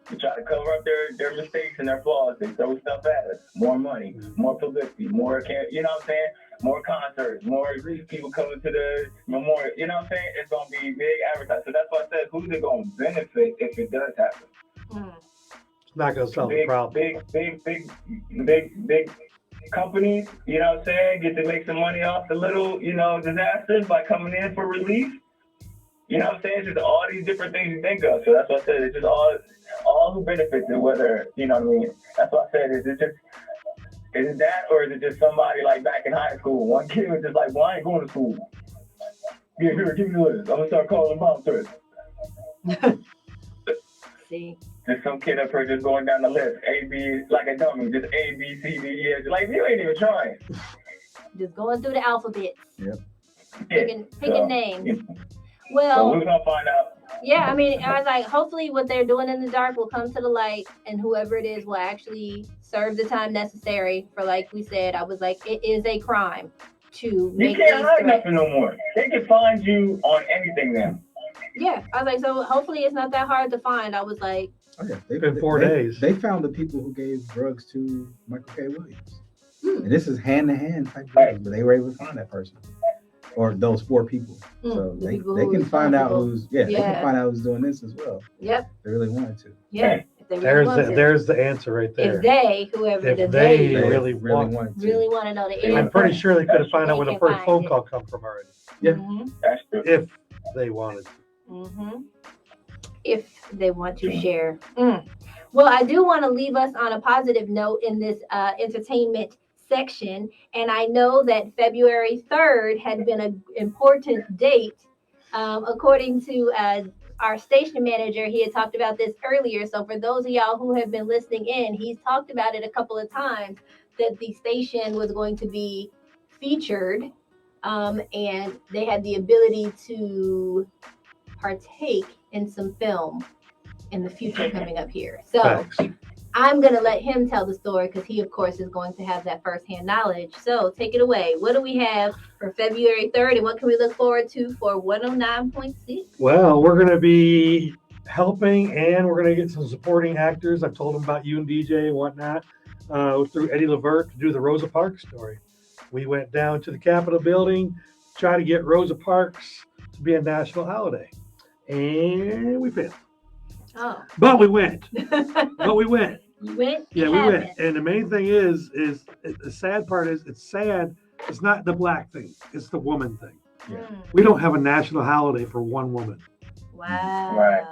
They try to cover up their mistakes and their flaws. They throw stuff at us. More money, more publicity, more, you know what I'm saying? More concerts, more people coming to the memorial. You know what I'm saying? It's gonna be big advertising. So that's why I said, who's it gonna benefit if it does happen? It's not gonna solve the problem. Big companies, you know what I'm saying, get to make some money off the little, disasters by coming in for relief. You know what I'm saying? It's just all these different things you think of. So that's what I said. It's just all who benefits it, whether, you know what I mean? That's what I said. Is it that, or is it just somebody like back in high school? One kid was just like, well, I ain't going to school. Yeah, here, give me the list. I'm going to start calling mom threats. See? Just some kid up here just going down the list. A, B, like a dummy. Just A, B, C, D, E, F. Like, you ain't even trying. Just going through the alphabet. Yep. Picking names. So Well, we're going to find out. yeah, I mean, I was like, hopefully what they're doing in the dark will come to the light, and whoever it is will actually serve the time necessary for, like we said, I was like, it is a crime to You make can't these hide threats. nothing no more. They can find you on anything now. Yeah, I was like, so hopefully it's not that hard to find. I was like, Oh, yeah. It's been 4 days. They found the people who gave drugs to Michael K. Williams. And this is hand-to-hand type drugs, but they were able to find that person. Or those 4 people. So the they people can who find out responsible. they can find out who's doing this as well. Yep. They really wanted to. Yeah. If they really want to. There's the answer right there. If whoever If the they they really want to know the I'm pretty sure they could have found out when the can first find phone it. call come from already. Yeah. That's true. If they wanted to. Mm-hmm. If they want to share. Well, I do want to leave us on a positive note in this entertainment section. And I know that February 3rd had been an important date. According to our station manager, he had talked about this earlier. So for those of y'all who have been listening in, he's talked about it a couple of times that the station was going to be featured. And they had the ability to partake in some film in the future coming up here. So Facts. I'm going to let him tell the story because he, of course, is going to have that firsthand knowledge. So take it away. What do we have for February 3rd and what can we look forward to for 109.6? Well, we're going to be helping and we're going to get some supporting actors. I've told them about you and DJ and whatnot through Eddie Levert to do the Rosa Parks story. We went down to the Capitol building to try to get Rosa Parks to be a national holiday. And we failed. Oh. But we went. You went? Yeah, we went. And the main thing is the sad part is it's sad. It's not the black thing. It's the woman thing. Yeah. We don't have a national holiday for one woman. Wow. Right.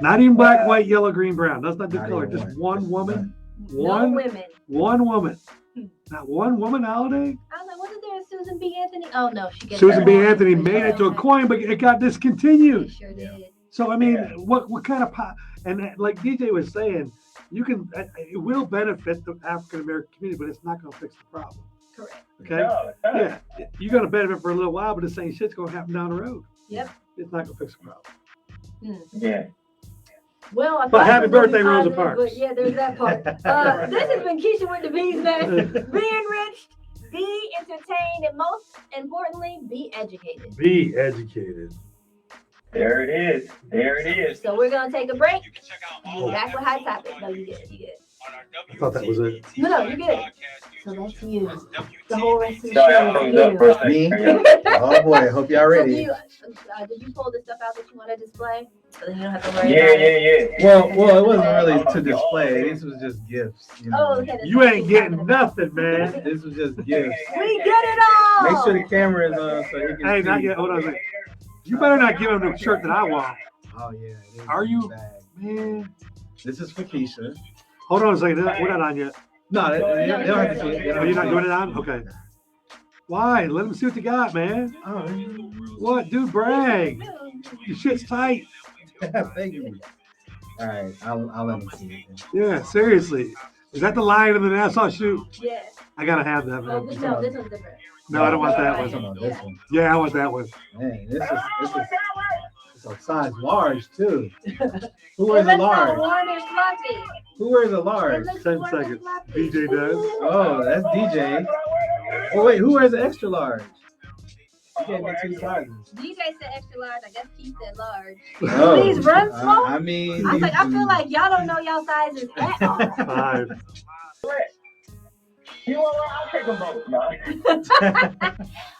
Not even black, white, yellow, green, brown. That's not the Not color. even Just one. one woman. No women. One woman. Not one woman holiday. I was like, wasn't there a Susan B. Anthony? Oh, no. She gets Susan her B. own. Anthony made it to a coin, but it got discontinued. Sure did. So I mean, what kind of and like DJ was saying, you can it will benefit the African American community, but it's not going to fix the problem. Correct. Okay. No, it's not. Yeah, you're going to benefit for a little while, but the same shit's going to happen down the road. Yep. It's not going to fix the problem. Yeah. Well, I But thought happy it was gonna be birthday, Rosa positive, Parks. But yeah, there's that part. This has been Keisha with the Bees, man. Be enriched, be entertained, and most importantly, be educated. Be educated. There it is. There it is. So we're gonna take a break. And back with Hot Topic. No, you get it. You get it. I thought that was it. No, you get it. So that's you. The whole rest of the Sorry, show I is froze up for a you. second. Oh boy, I hope y'all So ready. did you pull the stuff out that you want to display? So then you don't have to worry Yeah, about it. yeah. Well, it wasn't really to display. This was just gifts. You know. Oh, okay. that's You what ain't you're getting talking about. nothing, man. This was just gifts. We get it all. Make sure the camera is on so you can Hey, see. not yet. Hold on a second. You better not give him the shirt that I want. Oh yeah. it is Are in you? the bag. Man. This is for Keisha. Hold on a second. We're not on yet. No, they don't have to see it. They don't Oh, you're have not to doing it on? Okay. Why? Let them see what you got, man. Oh, What? Dude, brag. Your shit's tight. thank you. All right, I'll let them see it. Yeah, seriously. Is that the Lion in the Nassau shoe? Yeah. I gotta have that, Oh, man. no, this one's different. No, I don't want that I'm talking one. about this one. Yeah, I want that one. Man, this is it's a size large too. Who It wears a looks so large? warm and fluffy. Who wears a large? It looks 10 warm and seconds. fluffy. DJ does. Oh, that's DJ. Oh wait, who wears an extra large? You gave me 2 sizes. DJ said extra large. I guess Keith said large. Oh, Please run slow. I mean, I was like, I feel like y'all don't know y'all sizes at all. 5. You know what? I'll take them both, man.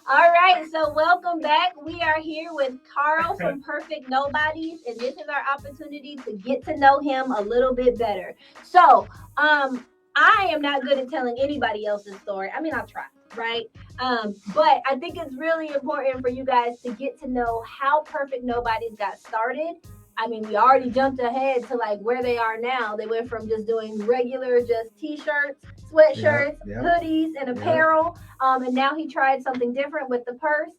All right, so welcome back. We are here with Carl from Perfect Nobodies, and this is our opportunity to get to know him a little bit better. So, I am not good at telling anybody else's story. I mean, I'll try, right? But I think it's really important for you guys to get to know how Perfect Nobodies got started. I mean, we already jumped ahead to like where they are now. They went from just doing regular, just t-shirts, sweatshirts, hoodies, and apparel. And now he tried something different with the purse.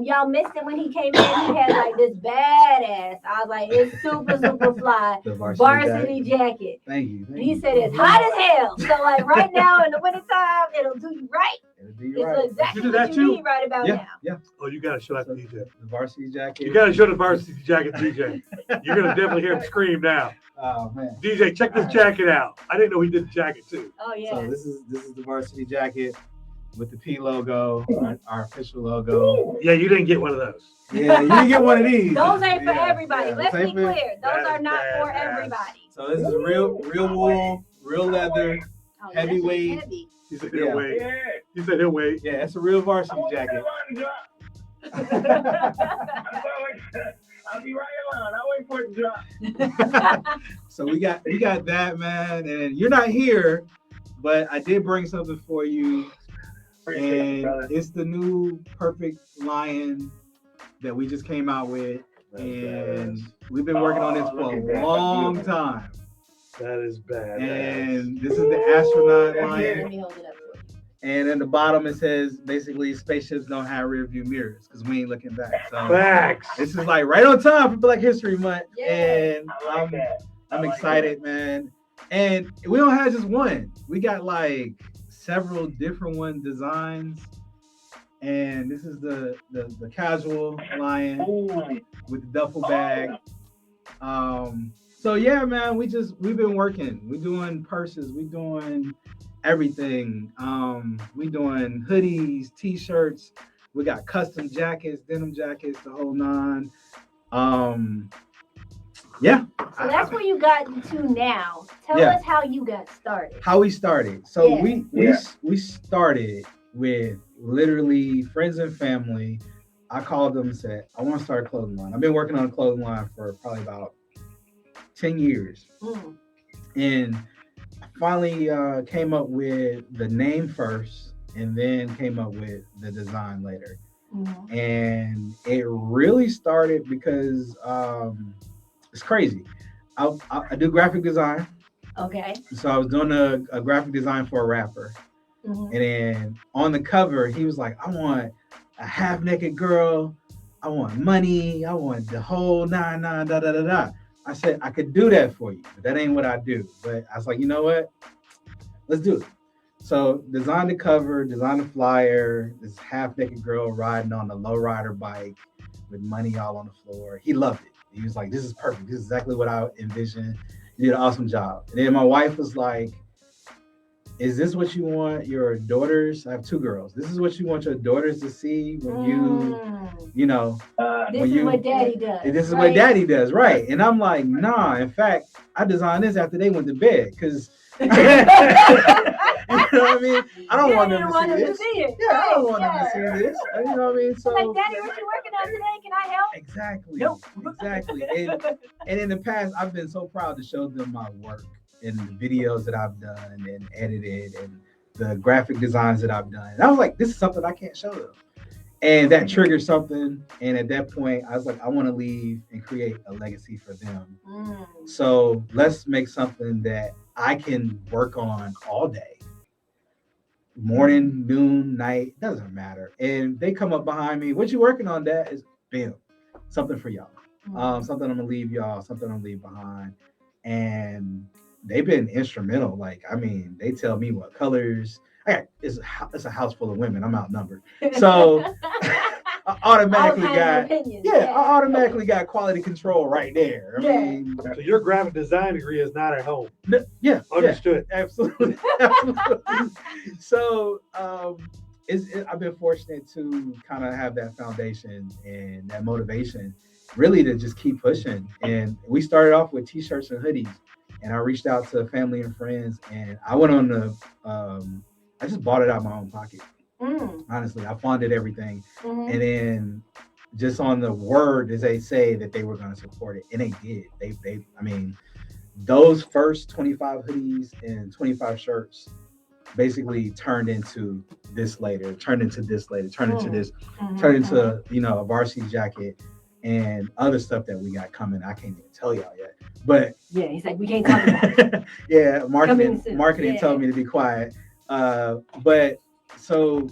Y'all missed it when he came in. He had like this badass. I was like, it's super, super fly. The varsity jacket. Thank you. He said it's hot as hell. So like right now in the wintertime, it'll do you right. It'll do you It's right. exactly You do what that you too? need right about now. Yeah. Oh, you gotta show that to DJ. The varsity jacket. You gotta show the varsity jacket, DJ. You're gonna definitely hear him scream now. Oh man. DJ, check this jacket out. I didn't know he did the jacket too. Oh yeah. So this is the varsity jacket with the P logo, our official logo. Yeah, you didn't get one of those. Yeah, you didn't get one of these. Those ain't for everybody. yeah, Let's those be ain't for- clear. Those are not for badass. everybody. So this is real wool, real leather, Oh, that's heavyweight. heavy. He said Yeah. he'll wait. Yeah. He said he'll wait. Yeah, it's a real varsity jacket. I'll be right in line. I'll wait for it to drop. So we got that, man. And you're not here, but I did bring something for you. And it's the new Perfect Lion that we just came out with. And we've been working on this for a long time. That is bad. And this is the astronaut Let lion. me hold it up for you. And in the bottom it says basically spaceships don't have rear view mirrors because we ain't looking back. So Facts. this is like right on time for Black History Month. Yeah. And I'm excited, man. And we don't have just one. We got like several different one designs. And this is the casual lion with the duffel bag. So yeah, man, we've been working. We're doing purses, we're doing everything. We doing hoodies, t-shirts, we got custom jackets, denim jackets, the whole nine. Yeah. So that's where you got to now. Tell Yeah. us how you got started. How we started. So Yeah. we started with literally friends and family. I called them and said, I want to start a clothing line. I've been working on a clothing line for probably about 10 years. Mm. And I finally came up with the name first and then came up with the design later. Mhm. And it really started because it's crazy. I do graphic design. Okay. So I was doing a graphic design for a rapper. Mhm. And then on the cover, he was like, I want a half naked girl. I want money. I want the whole da da da da. I said, I could do that for you, but that ain't what I do. But I was like, you know what? Let's do it. So design the cover, design the flyer, this half naked girl riding on a lowrider bike with money all on the floor. He loved it. He was like, this is perfect. This is exactly what I envisioned. You did an awesome job. And then my wife was like, is this what you want your daughters? I have 2 girls. This is what you want your daughters to see when you know, This when is you, what daddy does. this is right? what daddy does, right? And I'm like, nah. In fact, I designed this after they went to bed because you know what I mean. I don't want them to see this. Yeah, I don't want them to see this. You know what I mean? So like, Daddy, what you working on today? Can I help? exactly, Nope. exactly. And in the past, I've been so proud to show them my work and the videos that I've done and edited and the graphic designs that I've done. And I was like, this is something I can't show them. And that triggered something. And at that point, I was like, I want to leave and create a legacy for them. So let's make something that I can work on all day. Morning, noon, night, doesn't matter. And they come up behind me. What you working on, Dad? Is bam, something for y'all. Something I'm gonna leave y'all, something I'm gonna leave behind. And they've been instrumental. Like, I mean, they tell me what colors. It's a house full of women. I'm outnumbered. So I automatically I automatically got quality control right there. I mean, So your graphic design degree is not at home. yeah, Understood. absolutely, absolutely. So I've been fortunate to kind of have that foundation and that motivation really to just keep pushing. And we started off with t-shirts and hoodies, and I reached out to family and friends, and I went on the I just bought it out of my own pocket. Honestly, I funded everything. And then just on the word, as they say that they were going to support it, and they did. They I mean, those first 25 hoodies and 25 shirts basically turned into this later, turned into this, turned into, you know, a varsity jacket and other stuff that we got coming. I can't even tell y'all yet. But yeah, he's like, we can't talk about it. Yeah, marketing told me to be quiet. But so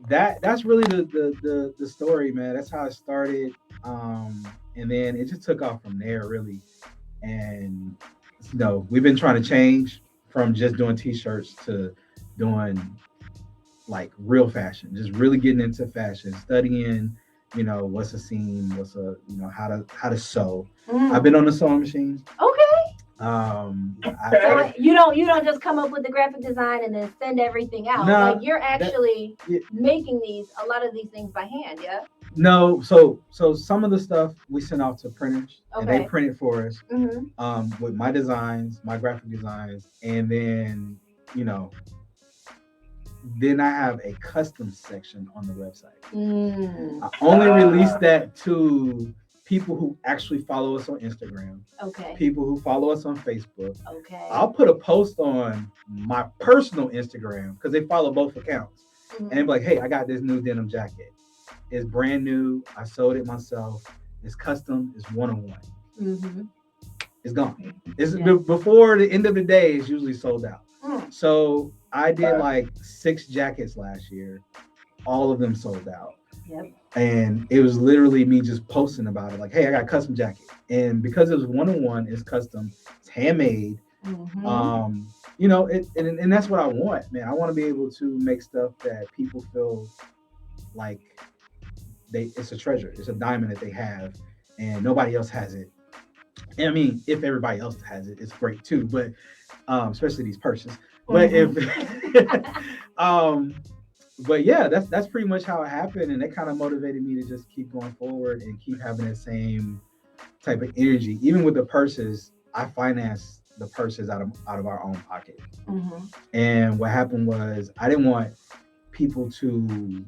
that's really the story, man. That's how it started. And then it just took off from there, really. And you know, we've been trying to change from just doing t-shirts to doing like real fashion, just really getting into fashion, studying, you know, what's a seam, you know, how to sew. I've been on the sewing machine. Okay. So you don't just come up with the graphic design and then send everything out. No, like you're actually making a lot of these things by hand, yeah? No, so some of the stuff we send out to printers and they Okay. print it for us with my designs, my graphic designs, and then, you know, then I have a custom section on the website. I only release that to people who actually follow us on Instagram. Okay. People who follow us on Facebook. Okay. I'll put a post on my personal Instagram because they follow both accounts. And they're like, hey, I got this new denim jacket. It's brand new. I sewed it myself. It's custom. It's one-on-one. It's gone. Before the end of the day, it's usually sold out. So I did like 6 jackets last year. All of them sold out. Yep. And it was literally me just posting about it. Like, hey, I got a custom jacket. And because it was one-on-one, it's custom, it's handmade. You know, and that's what I want, man. I want to be able to make stuff that people feel like it's a treasure. It's a diamond that they have and nobody else has it. And I mean, if everybody else has it, it's great too, but especially these purses. But but yeah, that's pretty much how it happened, and it kind of motivated me to just keep going forward and keep having that same type of energy. Even with the purses, I financed the purses out of our own pocket. And what happened was I didn't want people to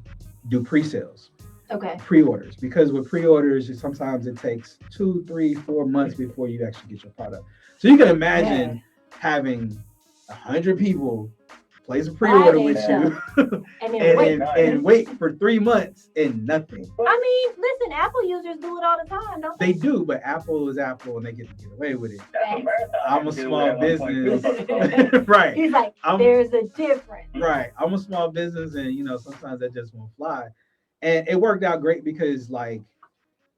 do pre-sales. Okay. Pre-orders, because with pre-orders, sometimes it takes 2, 3, 4 months before you actually get your product. So you can imagine having 100 people place a pre-order with you and wait for 3 months and nothing. I mean, listen, Apple users do it all the time, don't they? They do, but Apple is Apple and they get to get away with it. I'm a small business. Right. He's like, there's a difference. Right. I'm a small business and, you know, sometimes that just won't fly. And it worked out great because, like,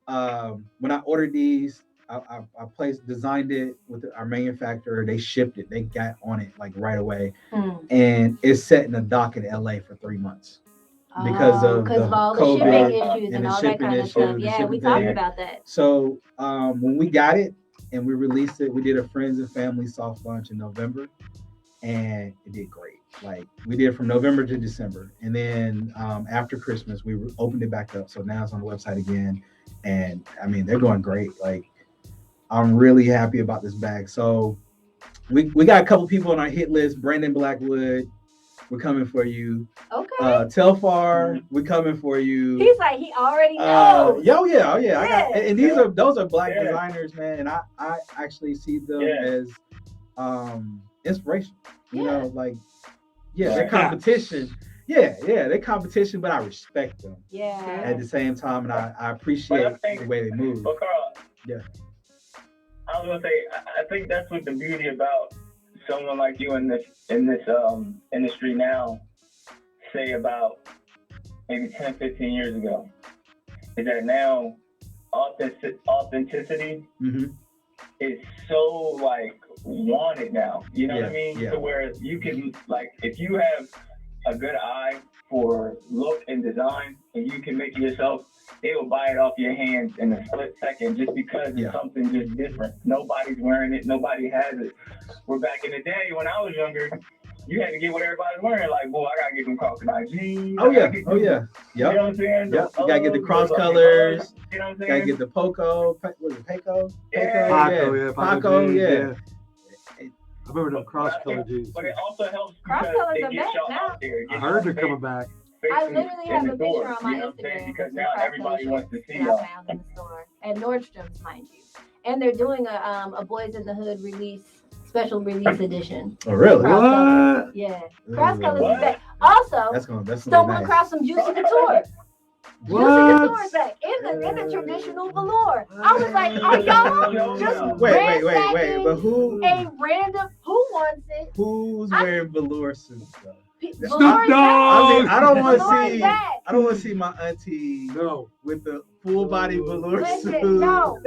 when I ordered these, I designed it with our manufacturer. They shipped it. They got on it like right away, and it's set in a dock in LA for 3 months because of all the shipping issues and all that kind of stuff. Yeah, we talked about that. So when we got it and we released it, we did a friends and family soft launch in November, and it did great. Like we did from November to December, and then after Christmas we opened it back up. So now it's on the website again, and I mean they're going great. Like I'm really happy about this bag. So we got a couple people on our hit list. Brandon Blackwood, we're coming for you. Okay. Telfar, we're coming for you. He's like he already knows. Oh yeah. And those are black designers, man. And I actually see them as inspiration. You know, like. Yeah, they're competition. They're competition, but I respect them. Yeah. At the same time, and I appreciate the way they move. But Carl, I was gonna say, I think that's what the beauty about someone like you in this industry now, say about maybe 10, 15 years ago, is that now authenticity is so like wanted now. You know what I mean? To where you can, like, if you have a good eye for look and design and you can make it yourself, they will buy it off your hands in a split second just because it's something just different. Nobody's wearing it, nobody has it. Where back in the day when I was younger, you had to get what everybody's wearing. Like, boy, I gotta get them crocodile jeans. Oh yeah. Yep. You know what I'm saying? Yep. You gotta get the cross colors. You know what I'm saying? Gotta get the Poco. What is it? Paco? Yeah. Paco, yeah. I remember them cross color jeans. But it also helps Cross because colors it are gets back y'all now. out there. I heard they're coming back. I literally have a picture on my You know what I'm saying? Instagram. Because now everybody wants to see that I y'all. found in the store at Nordstrom's, mind you. And they're doing a Boys in the Hood special release edition. Oh really? Cross colors. What? Yeah. Cross colors What? is back. Also, That's stumbled nice. across some Juicy Couture. Juicy What? Couture is back in the traditional velour. I was like, are y'all just Wait. ransacking But who? a random who wants it? Who's wearing velour suits though? Velour's Dogg! back. I mean, I don't want Velour's to see. back. I don't want to see my auntie No. with the full body velour Listen, suit. no.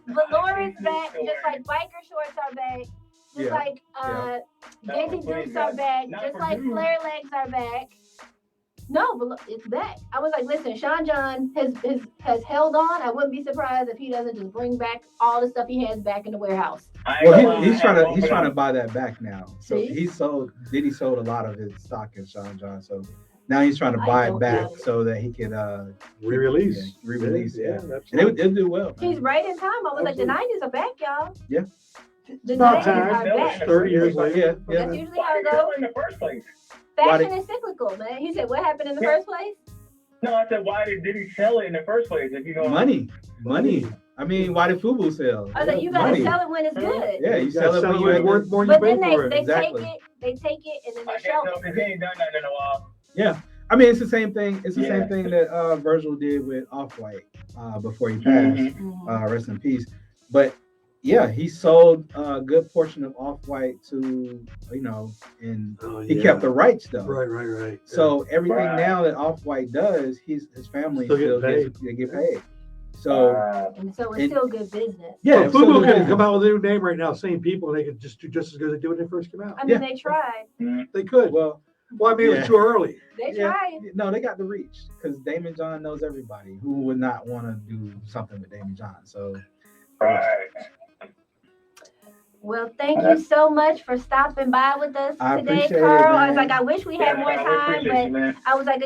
Velour is back, just like biker shorts are back, just Yeah. like Daisy Dukes are back, just like flare legs are back. No, it's back. I was like, listen, Sean John has held on. I wouldn't be surprised if he doesn't just bring back all the stuff he has back in the warehouse. Well, he's trying to buy that back now. So See? Diddy sold a lot of his stock in Sean John. So now he's trying to buy it back so that he can re-release. Re-release, yeah. And absolutely. it'll do well. He's right in time. I was like, the 90s are back, y'all. Yeah. The About 90s time. are back. 30 years later. Yeah. That's usually how it goes. In the first place. Fashion is cyclical, man. He said, what happened in the first place? No, I said, why did he sell it in the first place? If you don't Money. I mean, why did FUBU sell? I was like, you gotta Money. sell it when it's good. Yeah, you sell it when you're worth more. But then they Exactly. take it, and then I they show can't tell if he ain't done nothing in a while. Yeah. I mean, it's the same thing. It's the same thing that Virgil did with Off-White before he passed. Rest in peace. But yeah, he sold a good portion of Off-White to, and he kept the rights though. Right. So everything now that Off-White does, his family still get paid. So and so it's still good business. Yeah, FUBU can come out with a new name right now, same people, and they could just do just as good as they did when they first came out. I mean, they tried. They could. Well, I mean, it was too early. They tried. No, they got the reach because Damon John knows everybody. Who would not want to do something with Damon John? So, right. Well, thank you so much for stopping by with us today, Carl. I was like, I wish we had more time, but I was like,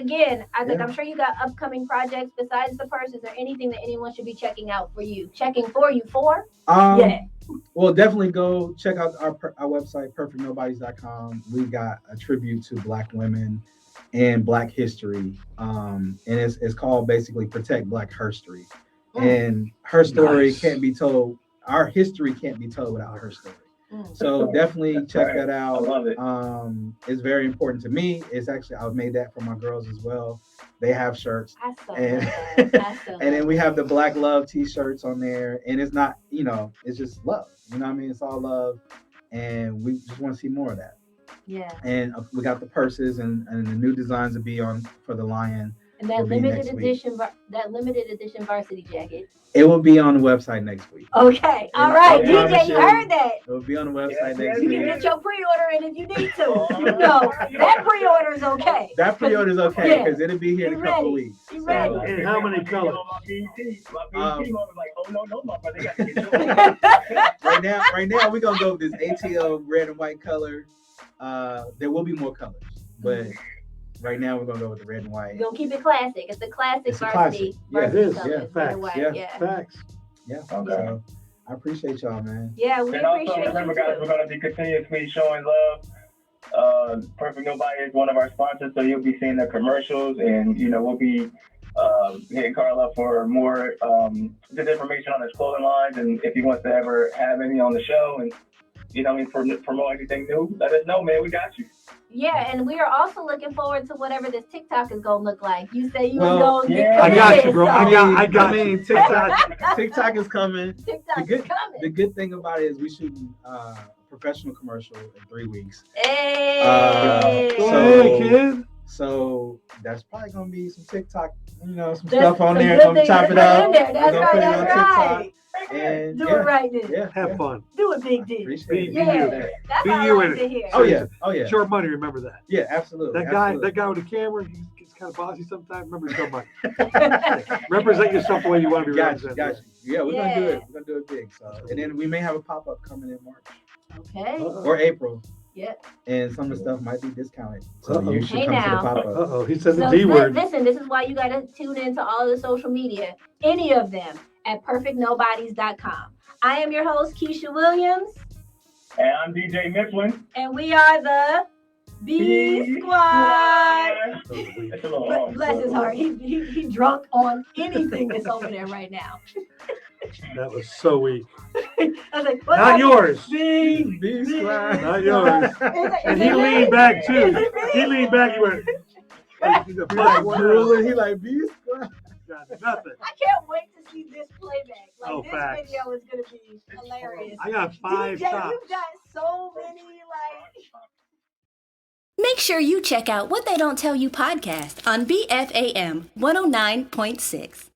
I'm sure you got upcoming projects besides the purse. Is there anything that anyone should be checking out for you? Checking for you for? Well, definitely go check out our website, perfectnobodies.com. We got a tribute to Black women and Black history, and it's called basically Protect Black Herstory. And her story can't be told. Our history can't be told without her story. So definitely check that out. I love it. It's very important to me. It's actually, I've made that for my girls as well. They have shirts. And then we have the Black Love t-shirts on there. And it's not, it's just love. You know what I mean? It's all love. And we just want to see more of that. Yeah. And we got the purses and the new designs will be on for the Lion. And that limited edition varsity jacket. It will be on the website next week. Okay. All right, DJ, you heard that. It will be on the website next You week. can get your pre-order in if you need to. That pre-order is okay. That pre-order is okay because it'll be here in a couple weeks. You ready? And how many colors? Right now we're gonna go with this ATL red and white color. There will be more colors, but right now we're gonna go with the red and white. We're gonna keep it classic. It's the classic varsity. Yeah, it is. Colors, Yeah, facts. white. Facts. Yeah. Okay. So, I appreciate y'all, man. Yeah, we and appreciate also remember, you guys, too. we're gonna be continuously showing love. Perfect Nobody is one of our sponsors, so you'll be seeing the commercials, and we'll be hitting Carl up for more good information on his clothing lines, and if he wants to ever have any on the show, and promote anything new, let us know, man. We got you. Yeah, and we are also looking forward to whatever this TikTok is gonna look like. You say you was gonna get I got you, bro. so- I got I mean, TikTok is coming. TikTok is coming. The good thing about it is we shooting a professional commercial in 3 weeks. Hey, kid. So that's probably gonna be some TikTok, some That's stuff on some there. good Gonna things chop to it put up. in there. That's Gonna right, put it that's on right. TikTok. And Do it right then. Yeah. Have fun. Do it, Big D. Appreciate it. Yeah, that's Be what I you like in to it. hear. Oh yeah. Short money, remember that. Yeah, absolutely. That guy with the camera, he gets kind of bossy sometimes. Remember, short money. Represent yourself the way you want to be represented. Got you. Yeah, we're gonna do it. We're gonna do it big. So, and then we may have a pop-up coming in March Okay. or April. Yep. And some of the stuff might be discounted. So you should Hey come to the now. pop-up. Uh-oh, he said the So D word. listen, this is why you got to tune into all the social media, any of them, at perfectnobodies.com. I am your host, Keisha Williams. And I'm DJ Mifflin. And we are the B Squad. It's a little hard. Bless his heart. He drunk on anything that's over there right now. That was so weak. I was like, what's Not up? yours. B Squad. Not yours. And he leaned back too. He leaned back. He went. He's a He like wow. drooling. He like B Squad. Got nothing. I can't wait to see this playback. Like Oh, this facts. video is gonna be hilarious. I got 5 DJ, shots. you've got so many like. Make sure you check out What They Don't Tell You podcast on BFAM 109.6.